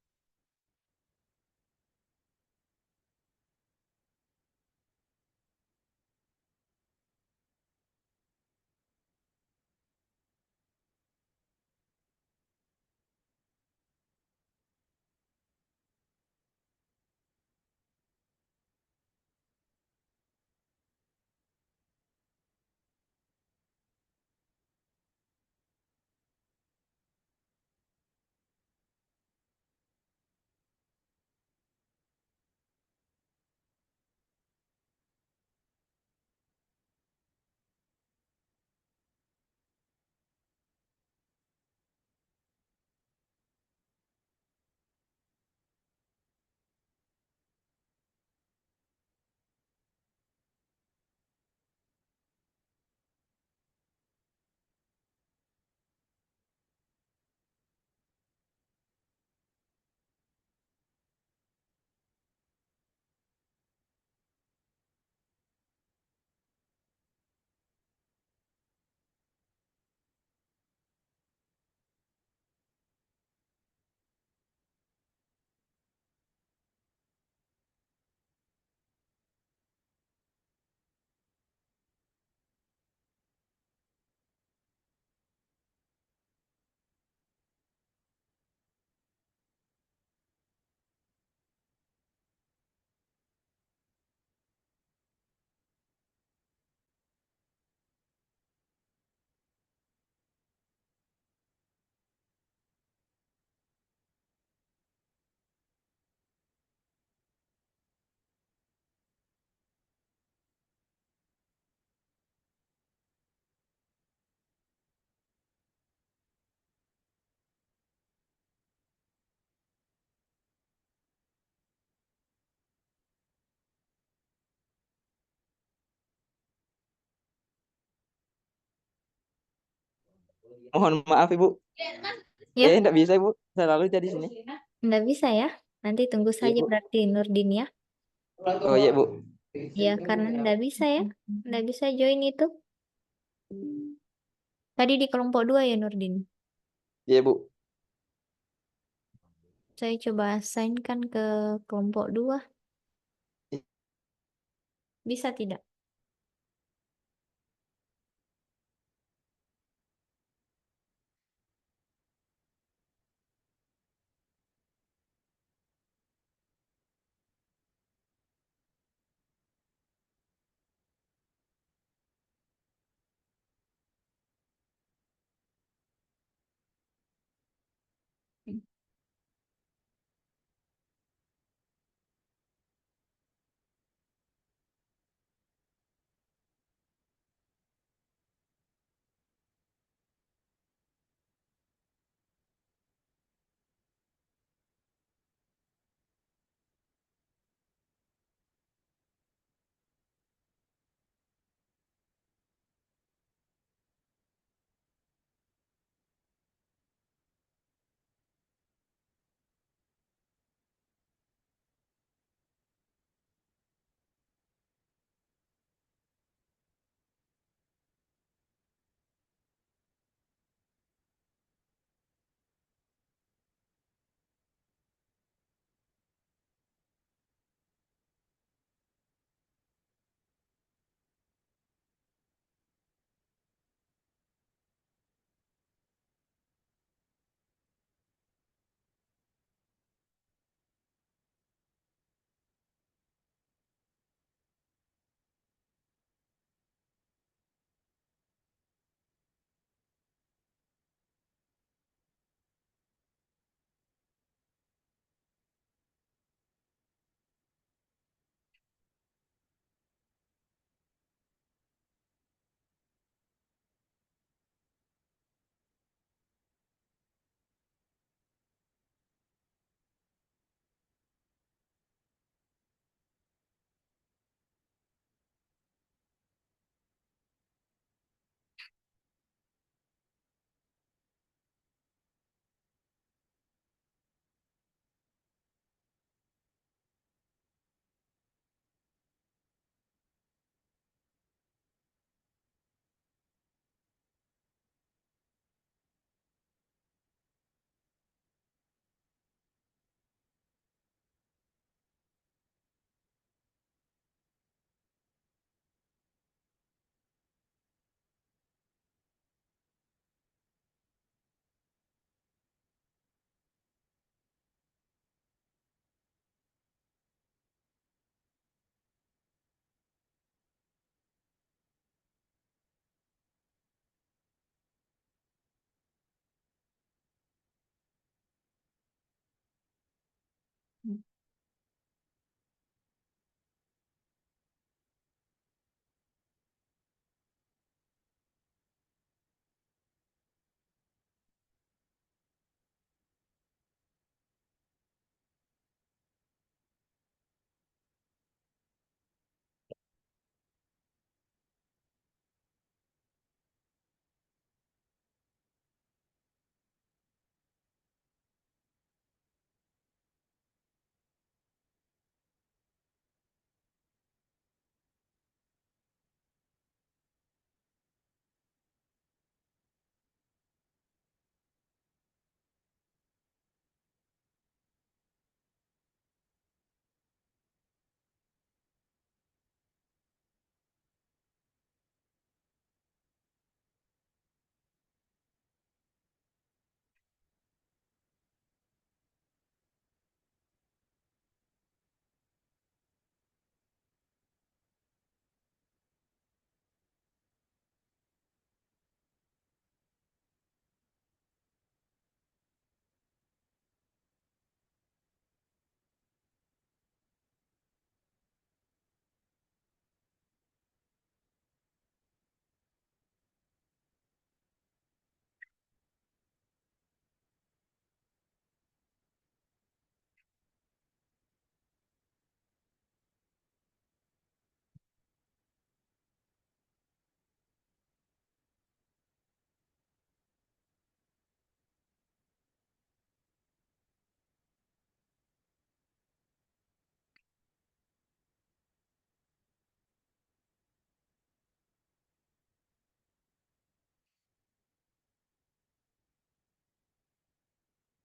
Mohon maaf Ibu. Ya, Enggak bisa Ibu. Saya lalu jadi sini. nggak bisa ya. Nanti tunggu Iya saja Bu. berarti Nurdin ya. Oh iya Bu. Ya, karena nggak bisa ya. Nggak bisa join itu. Tadi di kelompok 2 ya Nurdin. Iya Bu. Saya coba assign kan ke kelompok 2. Bisa tidak?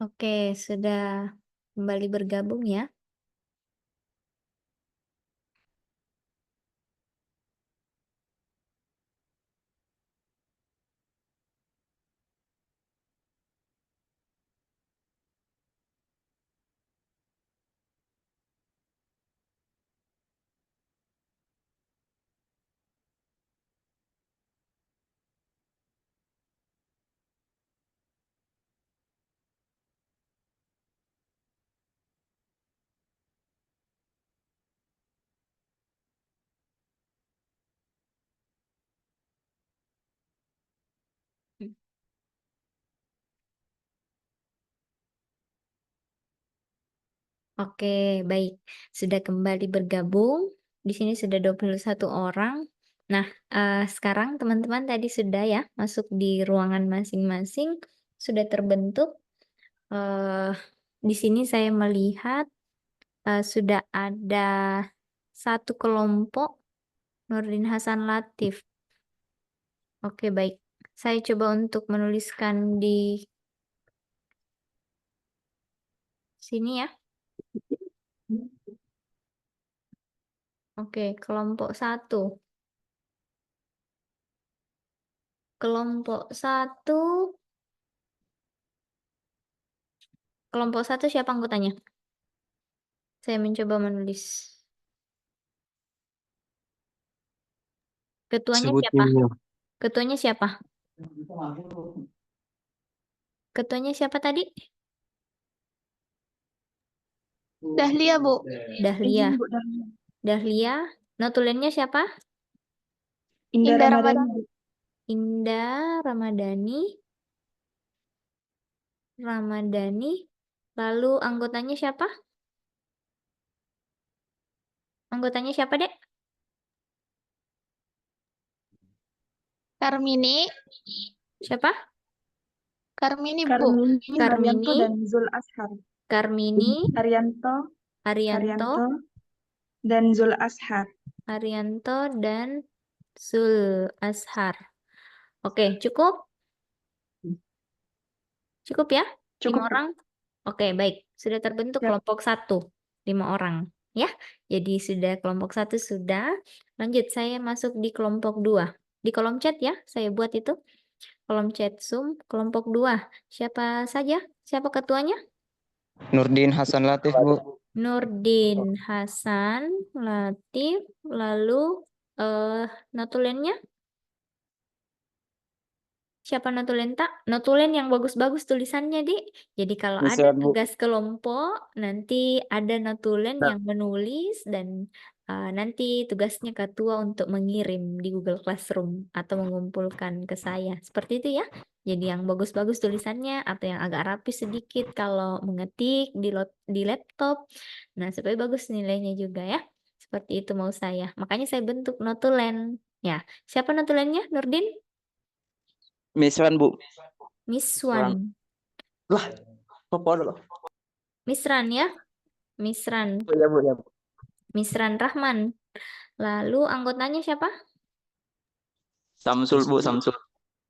Oke, sudah kembali bergabung ya. Oke, baik. Sudah kembali bergabung. Di sini sudah 21 orang. Nah, sekarang teman-teman tadi sudah ya masuk di ruangan masing-masing, sudah terbentuk. Di sini saya melihat sudah ada satu kelompok Nurdin Hasan Latif. Oke, baik. Saya coba untuk menuliskan di sini ya. Oke, kelompok 1. Kelompok 1. Kelompok 1 siapa anggotanya? Saya mencoba menulis. Ketuanya siapa? Ketuanya siapa? Ketuanya siapa tadi? Dahlia, Bu. Dahlia. Izin, Bu, Dahlia. Dahlia. Notulennya siapa? Indah Ramadhani, Bu. Indah Ramadhani. Lalu anggotanya siapa? Anggotanya siapa, Dek? Karmini. Siapa? Karmini, Bu. Karmini. Haryanto dan Zul Ashar. Karmini, Haryanto Arianto, dan Zul Ashar. Arianto, dan Zul Ashar. Oke, cukup? Cukup ya? 5 Cukup, Bu. orang? Oke, baik. Sudah terbentuk Siap. kelompok 1. 5 orang. Ya, jadi sudah kelompok 1 sudah. Lanjut, saya masuk di kelompok 2. Di kolom chat ya, saya buat itu. Kolom chat Zoom, kelompok 2. Siapa saja? Siapa ketuanya? Nurdin Hasan Latif, Bu. Nurdin Hasan Latif. Lalu notulennya? Siapa notulen tak? Notulen yang bagus-bagus tulisannya, Dik. Jadi kalau ada Misal, Bu. tugas kelompok, nanti ada notulen Nah. yang menulis dan nanti tugasnya ketua untuk mengirim di Google Classroom atau mengumpulkan ke saya. Seperti itu ya. Jadi yang bagus-bagus tulisannya atau yang agak rapi sedikit kalau mengetik di laptop. Nah, supaya bagus nilainya juga ya. Seperti itu mau saya. Makanya saya bentuk notulen. Ya, siapa notulennya, Nurdin? Miswan, Bu. Miswan. Lah, apa dulu? Misran ya. Misran. Ya, Bu, ya, Bu. Misran Rahman. Lalu anggotanya siapa? Samsul, Bu, Samsul.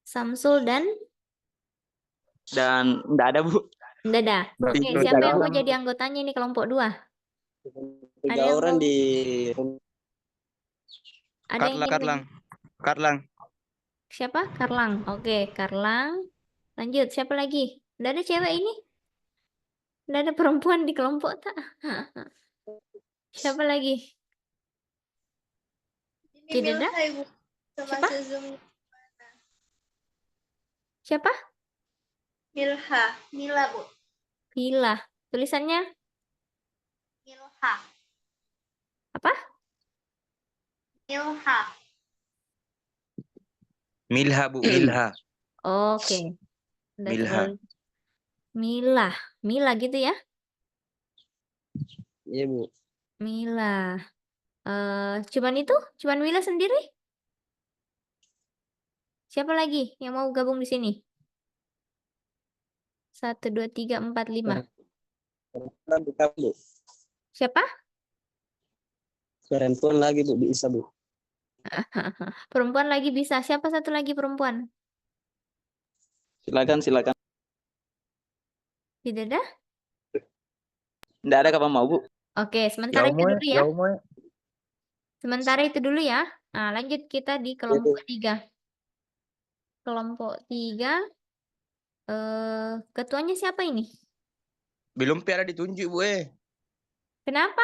Samsul dan enggak ada, Bu. Dada. Oke, Tiga siapa yang mau orang. jadi anggotanya ini kelompok 2? Ada 3 yang orang mau- di Ada yang ingin Karlang. Siapa? Karlang. Oke, Karlang. Lanjut, siapa lagi? Nggak ada cewek ini? Nggak ada perempuan di kelompok tak? Siapa lagi? Tidak ada? Siapa? Siapa? Mila, Bu. Vila. Tulisannya Milha. apa? Milha. Milha, Bu. Milha. Oke. Udah Milha. terlalu. Mila. Mila gitu ya? Iya, Bu. Mila. Cuman itu? Cuman Mila sendiri? Siapa lagi yang mau gabung di sini? 1, 2, 3, 4, 5. Perempuan bukan, Bu. Siapa? Perempuan lagi, Bu, bisa, Bu. Perempuan lagi bisa. Siapa satu lagi perempuan? Silakan. Tidak ada? Enggak ada kapan mau, Bu. Oke, sementara itu dulu ya. Sementara itu dulu ya. Nah, lanjut kita di kelompok 3. Kelompok 3. Ketuanya siapa ini? Belum ada ditunjuk, Bu. Kenapa?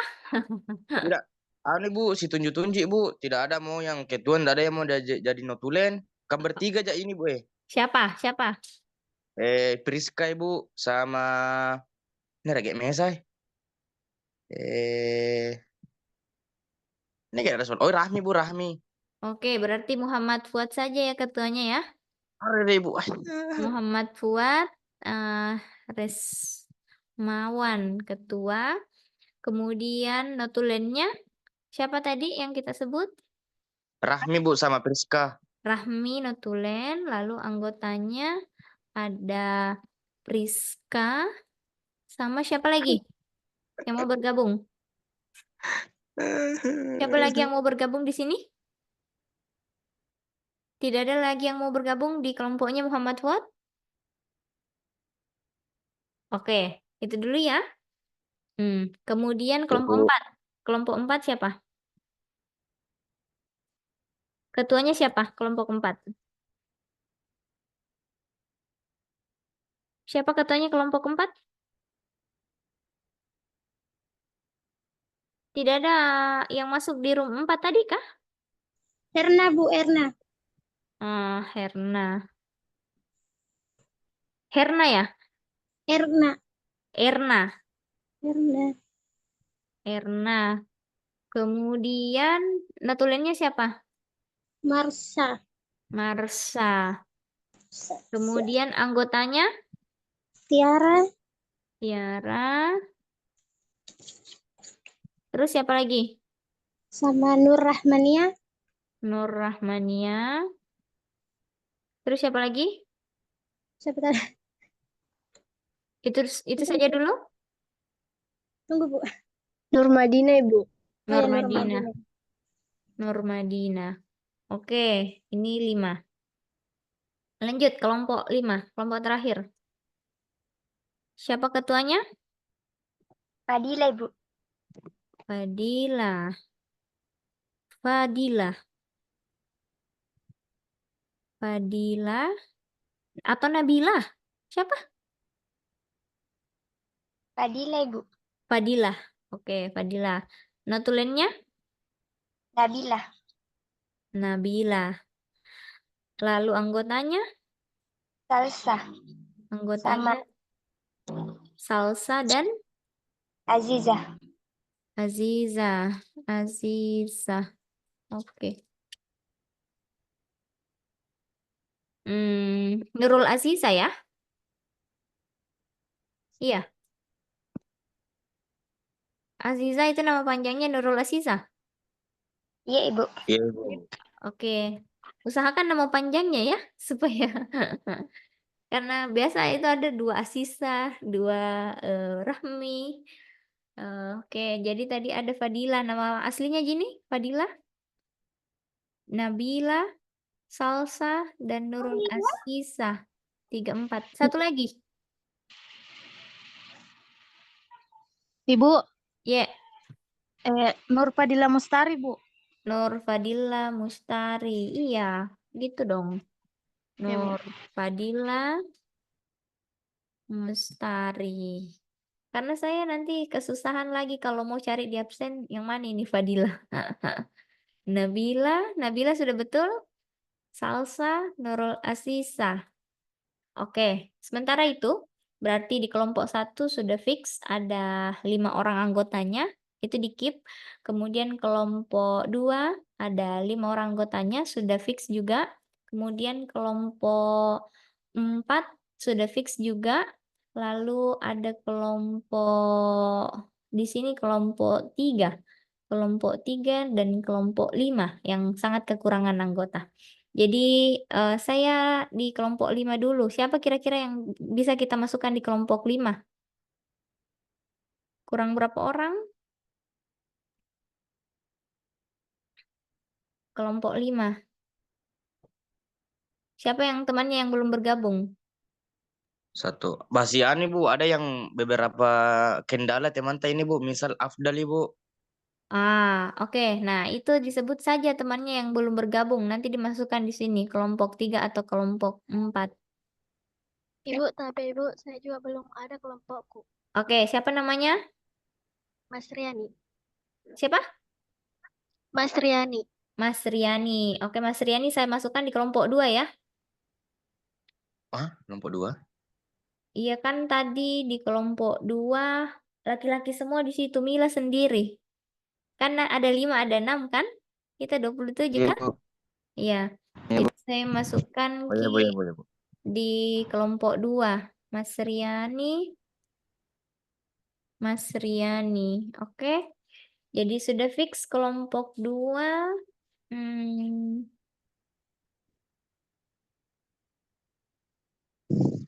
Anu, Bu, si tunjuk-tunjuk, Bu. Tidak ada mau yang ketua, tidak ada yang mau jadi notulen. Kan bertiga aja ini, Bu. Siapa? Priska, Ibu, sama ini ada Mesai. Ini kayak respon. Oh, Rahmi, Bu, Rahmi. Oke, berarti Muhammad Fuad saja ya ketuanya ya. Ada deh, Bu. Muhammad Fuad, Resmawan ketua. Kemudian notulennya siapa tadi yang kita sebut? Rahmi, Bu, sama Priska. Rahmi notulen, lalu anggotanya ada Priska, sama siapa lagi yang mau bergabung? Siapa lagi yang mau bergabung di sini? Tidak ada lagi yang mau bergabung di kelompoknya Muhammad Fuad? Oke, itu dulu ya. Kemudian kelompok 4. Kelompok 4 siapa? Ketuanya siapa? Kelompok 4. Siapa ketuanya kelompok 4? Tidak ada yang masuk di room 4 tadi kah? Herna, Bu, Herna. Herna. Herna ya? Erna. Erna. Kemudian notulennya siapa? Marsa. Kemudian anggotanya? Tiara. Terus siapa lagi? Sama Nur Rahmania. Terus siapa lagi? Siapa tahu? Itu saja dulu? Tunggu, Bu. Nur Madina, Ibu. Nur Madina. Oke, ini 5. Lanjut, kelompok 5. Kelompok terakhir. Siapa ketuanya? Fadila, Ibu. Fadila atau Nabila? Siapa? Fadila, Ibu. Fadila. Oke, Fadila. Notulennya? Nabila. Nabila. Lalu anggotanya? Salsa. Anggotanya Salsa dan Azizah. Aziza. Aziza. Oke. Nurul Aziza ya? Iya. Aziza itu nama panjangnya Nurul Aziza. Iya, Ibu. Iya, Ibu. Oke. Usahakan nama panjangnya ya supaya karena biasa itu ada 2 Asisa, 2 Rahmi. Oke, jadi tadi ada Fadila, nama aslinya gini, Fadila, Nabila, Salsa, dan Nurul Asisa. 3, 4. Satu lagi. Ibu, Ya, Nur Fadila Mustari, Bu. Nur Fadila Mustari. Iya, gitu dong. Iya, Bu. Nur Fadila Mustari. Karena saya nanti kesusahan lagi kalau mau cari di absen yang mana ini Fadila. Nabila sudah betul? Salsa, Nurul Asisa. Oke, sementara itu berarti di kelompok 1 sudah fix ada 5 orang anggotanya, itu di keep. Kemudian kelompok 2 ada 5 orang anggotanya, sudah fix juga. Kemudian kelompok 4 sudah fix juga. Lalu ada kelompok di sini kelompok 3. Kelompok 3 dan kelompok 5 yang sangat kekurangan anggota. Jadi saya di kelompok 5 dulu. Siapa kira-kira yang bisa kita masukkan di kelompok 5? Kurang berapa orang? Kelompok 5. Siapa yang temannya yang belum bergabung? 1. Basian nih, Bu. Ada yang beberapa kendala teman ini, Bu. Misal Afdal, Ibu. Oke. Nah, itu disebut saja temannya yang belum bergabung. Nanti dimasukkan di sini kelompok 3 atau kelompok 4. Ibu, tapi Ibu, saya juga belum ada kelompokku. Oke, siapa namanya? Mas Riani. Siapa? Mas Riani. Mas Riani. Oke, Mas Riani saya masukkan di kelompok 2 ya. Kelompok 2. Iya kan tadi di kelompok 2 laki-laki semua di situ, Mila sendiri. Karena ada 5, ada 6 kan? Kita 27 Iya, kan? Bu. Iya. Iya, Jadi saya masukkan Oh, iya, Bu, iya, Bu, iya, Bu. di kelompok 2. Mas Riani. Mas Riani. Oke. Jadi sudah fix kelompok 2.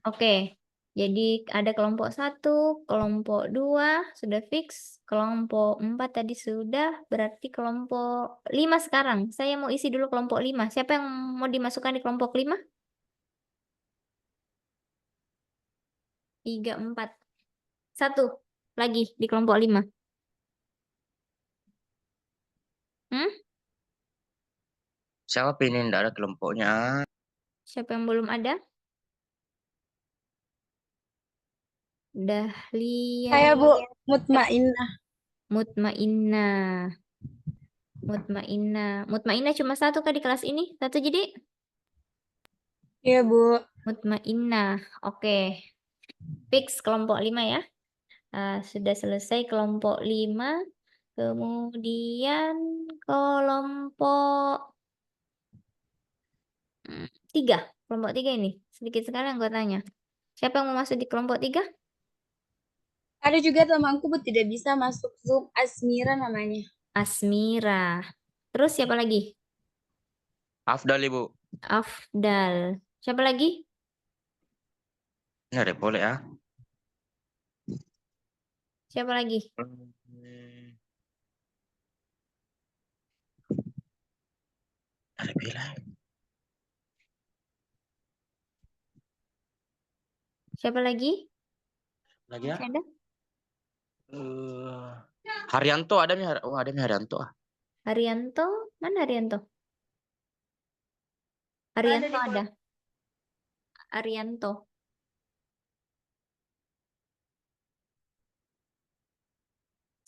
Oke. Jadi ada kelompok 1, kelompok 2 sudah fix, kelompok 4 tadi sudah, berarti kelompok 5 sekarang. Saya mau isi dulu kelompok 5. Siapa yang mau dimasukkan di kelompok 5? 3, 4. 1 lagi di kelompok 5. Siapa ini enggak ada kelompoknya? Siapa yang belum ada? Dahlia. Saya, Bu. Mutmainnah. Mutmainnah. Mutmainnah. Mutmainnah cuma 1 kah di kelas ini? 1 jadi? Iya, Bu. Mutmainnah. Oke. Fix kelompok 5 ya. Sudah selesai kelompok 5. Kemudian kelompok 3. Kelompok 3 ini. Sedikit sekali anggotanya. Siapa yang mau masuk di kelompok 3? Ada juga temanku, Bu, tidak bisa masuk Zoom. Asmira namanya. Asmira. Terus siapa lagi? Afdal, Ibu. Afdal. Siapa lagi? Ini ada boleh ya. Siapa lagi? Ada bilang. Siapa lagi? Lagi ya? Ada? Haryanto ada nih. Oh, ada nih Haryanto. Haryanto? Mana Haryanto? Haryanto ada. Haryanto.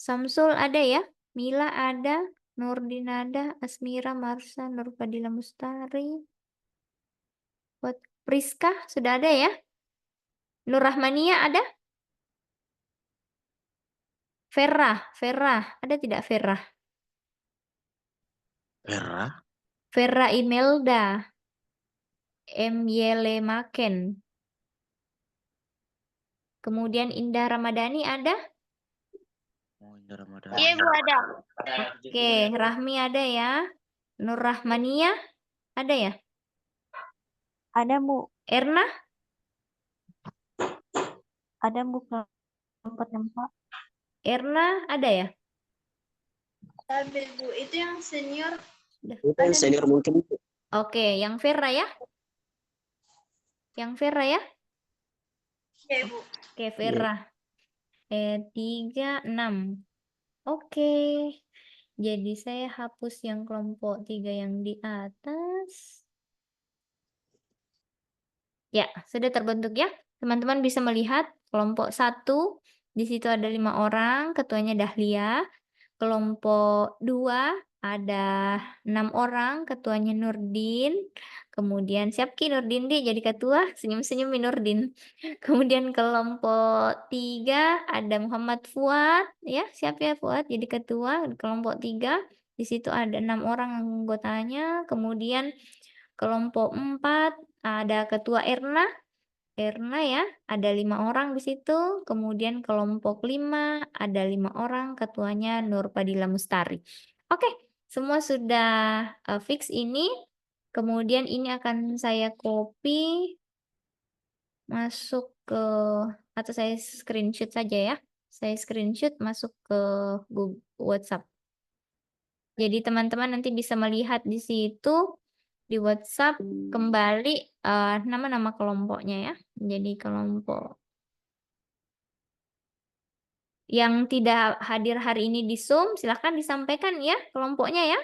Samsul ada ya? Mila ada. Nurdin ada. Asmira, Marsa, Nurfadila Mustari. Priska sudah ada ya? Nur Rahmania ada? Vera, ada tidak Vera? Vera. Vera Imelda, Myele Maken. Kemudian Indah Ramadhani ada? Oh, ini Ramadan. Iya Bu ada. Oke, Rahmi ada ya? Nur Rahmania ada ya? Ada Bu. Erna? Ada Bu kelompok 4. Erna ada ya? Tapi Bu, itu yang senior. Itu yang senior mungkin, Bu. Oke, yang Vera ya? Yang Vera ya? Iya Bu. Oke, Vera. 36. Oke. Jadi saya hapus yang kelompok 3 yang di atas. Ya, sudah terbentuk ya. Teman-teman bisa melihat kelompok 1, di situ ada 5 orang, ketuanya Dahlia. Kelompok 2 ada 6 orang, ketuanya Nurdin. Kemudian siap Ki Nurdin dia jadi ketua, senyum-senyum Nurdin. Kemudian kelompok 3 ada Muhammad Fuad, ya siap ya Fuad jadi ketua kelompok 3. Di situ ada 6 orang anggotanya. Kemudian kelompok 4 ada ketua Erna ya, ada 5 orang di situ. Kemudian kelompok 5 ada 5 orang, ketuanya Nur Padilla Mustari. Oke, semua sudah fix ini. Kemudian ini akan saya copy masuk ke atau saya screenshot saja ya. Saya screenshot masuk ke Google WhatsApp. Jadi teman-teman nanti bisa melihat di situ di WhatsApp kembali nama-nama kelompoknya ya. Jadi kelompok yang tidak hadir hari ini di Zoom silahkan disampaikan ya kelompoknya ya.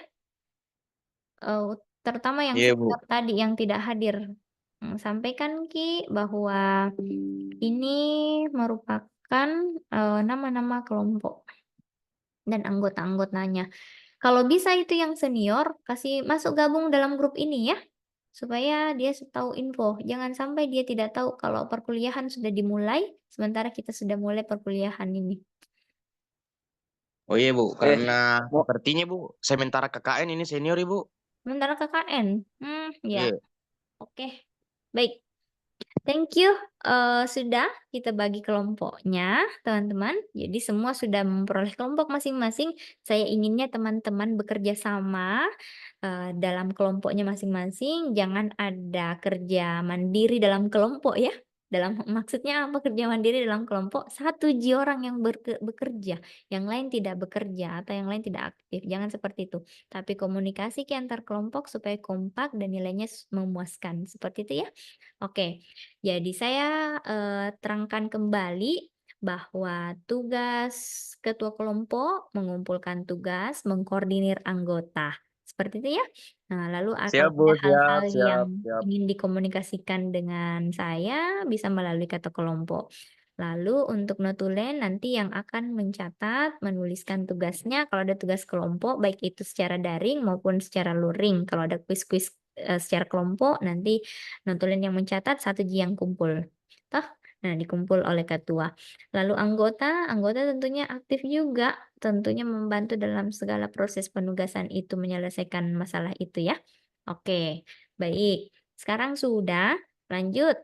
Terutama yang Iya, Bu. senior tadi yang tidak hadir. Sampaikan Ki bahwa ini merupakan nama-nama kelompok dan anggota-anggotanya. Kalau bisa itu yang senior kasih masuk gabung dalam grup ini ya. Supaya dia tahu info. Jangan sampai dia tidak tahu kalau perkuliahan sudah dimulai, sementara kita sudah mulai perkuliahan ini. Oh iya Bu, karena Bu. sepertinya Bu, sementara KKN ini senior Ibu. Sementara KKN, ya. Iya. Oke, baik. Thank you. Sudah kita bagi kelompoknya, teman-teman. Jadi semua sudah memperoleh kelompok masing-masing. Saya inginnya teman-teman bekerja sama dalam kelompoknya masing-masing. Jangan ada kerja mandiri dalam kelompok ya. Maksudnya apa kerja mandiri dalam kelompok? 1 orang yang bekerja, yang lain tidak bekerja atau yang lain tidak aktif. Jangan seperti itu. Tapi komunikasi antar kelompok supaya kompak dan nilainya memuaskan. Seperti itu ya. Oke. Jadi saya terangkan kembali bahwa tugas ketua kelompok mengumpulkan tugas, mengkoordinir anggota. Seperti itu ya. Nah, lalu Siap kalau Bu, ada hal-hal yang siap. ingin dikomunikasikan dengan saya bisa melalui kata kelompok. Lalu untuk notulen nanti yang akan mencatat, menuliskan tugasnya kalau ada tugas kelompok baik itu secara daring maupun secara luring. Kalau ada kuis-kuis secara kelompok nanti notulen yang mencatat 1 yang kumpul. Toh? Nah, dikumpul oleh ketua. Lalu anggota tentunya aktif juga, tentunya membantu dalam segala proses penugasan itu menyelesaikan masalah itu ya. Oke, baik. Sekarang sudah, lanjut.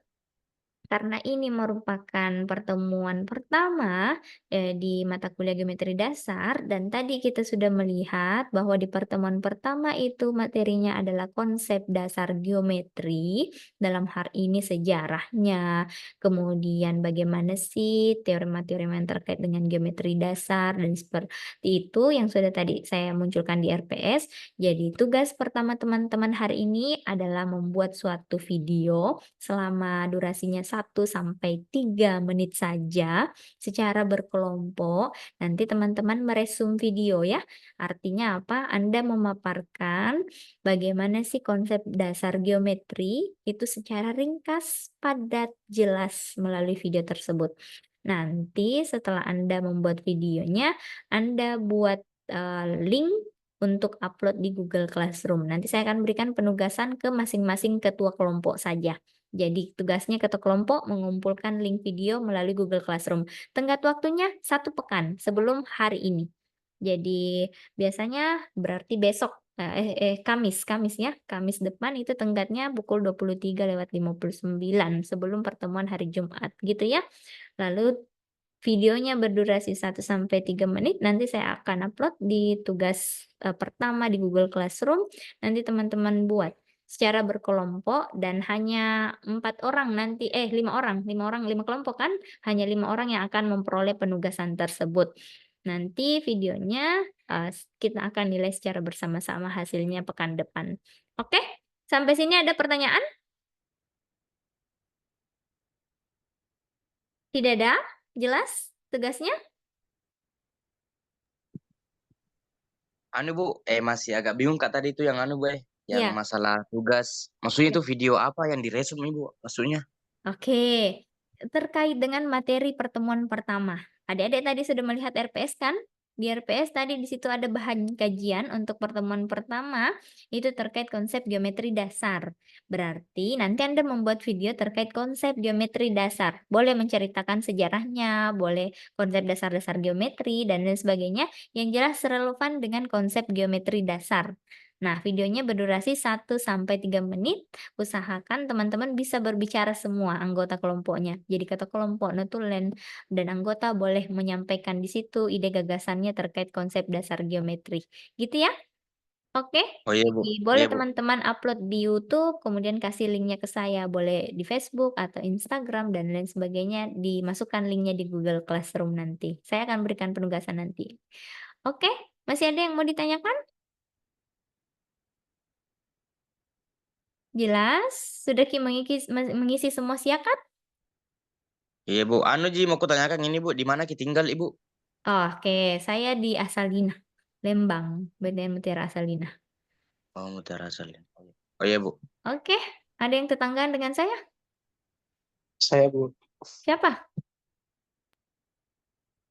Karena ini merupakan pertemuan pertama di mata kuliah geometri dasar dan tadi kita sudah melihat bahwa di pertemuan pertama itu materinya adalah konsep dasar geometri, dalam hal ini sejarahnya, kemudian bagaimana sih teorema-teorema yang terkait dengan geometri dasar dan seperti itu yang sudah tadi saya munculkan di RPS. Jadi tugas pertama teman-teman hari ini adalah membuat suatu video selama durasinya 1-3 menit saja secara berkelompok. Nanti teman-teman meresum video ya. Artinya apa? Anda memaparkan bagaimana sih konsep dasar geometri itu secara ringkas, padat, jelas melalui video tersebut. Nanti setelah Anda membuat videonya, Anda buat link untuk upload di Google Classroom. Nanti saya akan berikan penugasan ke masing-masing ketua kelompok saja. Jadi tugasnya ketua kelompok mengumpulkan link video melalui Google Classroom. Tenggat waktunya 1 pekan sebelum hari ini. Jadi biasanya berarti besok, Kamis ya, Kamis depan itu tenggatnya pukul 23:59 sebelum pertemuan hari Jumat gitu ya. Lalu videonya berdurasi 1-3 menit, nanti saya akan upload di tugas pertama di Google Classroom, nanti teman-teman buat secara berkelompok dan hanya 4 orang nanti, 5 orang, 5 kelompok kan, hanya 5 orang yang akan memperoleh penugasan tersebut. Nanti videonya kita akan nilai secara bersama-sama hasilnya pekan depan. Oke, sampai sini ada pertanyaan? Tidak ada? Jelas tugasnya? Anu Bu, masih agak bingung Kak tadi itu yang anu Bu, yang Iya. masalah tugas. Maksudnya itu video apa yang diresum Ibu maksudnya? Oke, terkait dengan materi pertemuan pertama. Adik-adik tadi sudah melihat RPS kan? Di RPS tadi di situ ada bahan kajian untuk pertemuan pertama itu terkait konsep geometri dasar. Berarti nanti Anda membuat video terkait konsep geometri dasar. Boleh menceritakan sejarahnya, boleh konsep dasar-dasar geometri dan lain sebagainya yang jelas relevan dengan konsep geometri dasar. Nah, videonya berdurasi 1-3 menit. Usahakan teman-teman bisa berbicara semua anggota kelompoknya. Jadi ketua kelompok, notulen, dan anggota boleh menyampaikan di situ ide gagasannya terkait konsep dasar geometri. Gitu ya? Oke? Oh iya Bu. Jadi boleh Iya Bu. teman-teman upload di YouTube, kemudian kasih linknya ke saya. Boleh di Facebook atau Instagram dan lain sebagainya. Dimasukkan linknya di Google Classroom nanti. Saya akan berikan penugasan nanti. Oke? Masih ada yang mau ditanyakan? Jelas? Sudah mengisi semua siakat? Iya Bu. Anu Ji mau kutanyakan ini Bu, di mana Ki tinggal Ibu? Oke, saya di Asalina, Lembang, Banda Mutiara Asalina. Oh, Mutiara Salin. Oh iya Bu. Oke, ada yang tetanggaan dengan saya? Saya Bu. Siapa?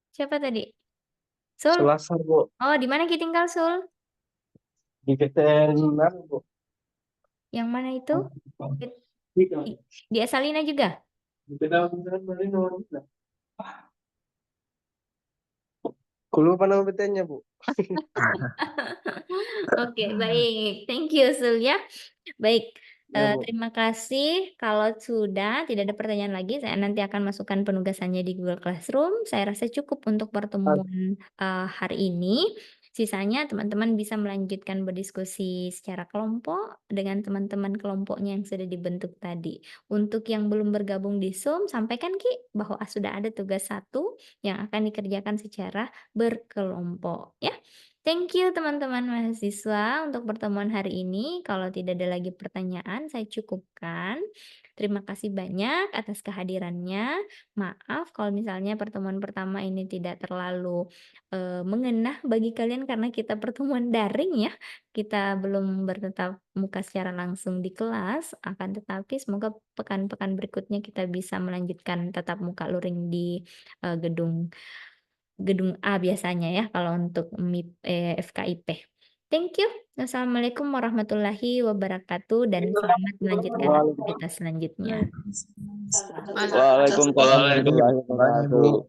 Siapa tadi? Sul? Selasar Bu. Oh, di mana Ki tinggal, Sul? Di PTN Bu. Yang mana itu? Di Asalina juga? Di PTN Marino. Lupa nama PTN-nya Bu. Oke, baik. Thank you, Sul ya. Baik, Ya, Bu. terima kasih. Kalau sudah tidak ada pertanyaan lagi, saya nanti akan masukkan penugasannya di Google Classroom. Saya rasa cukup untuk pertemuan hari ini. Sisanya teman-teman bisa melanjutkan berdiskusi secara kelompok dengan teman-teman kelompoknya yang sudah dibentuk tadi. Untuk yang belum bergabung di Zoom, sampaikan Ki bahwa sudah ada tugas 1 yang akan dikerjakan secara berkelompok ya. Thank you teman-teman mahasiswa untuk pertemuan hari ini. Kalau tidak ada lagi pertanyaan, saya cukupkan. Terima kasih banyak atas kehadirannya. Maaf kalau misalnya pertemuan pertama ini tidak terlalu mengena bagi kalian karena kita pertemuan daring ya. Kita belum bertatap muka secara langsung di kelas, akan tetapi semoga pekan-pekan berikutnya kita bisa melanjutkan tatap muka luring di gedung A biasanya ya kalau untuk FKIP. Thank you. Wassalamualaikum warahmatullahi wabarakatuh dan selamat melanjutkan aktivitas selanjutnya. Waalaikumsalam warahmatullahi wabarakatuh.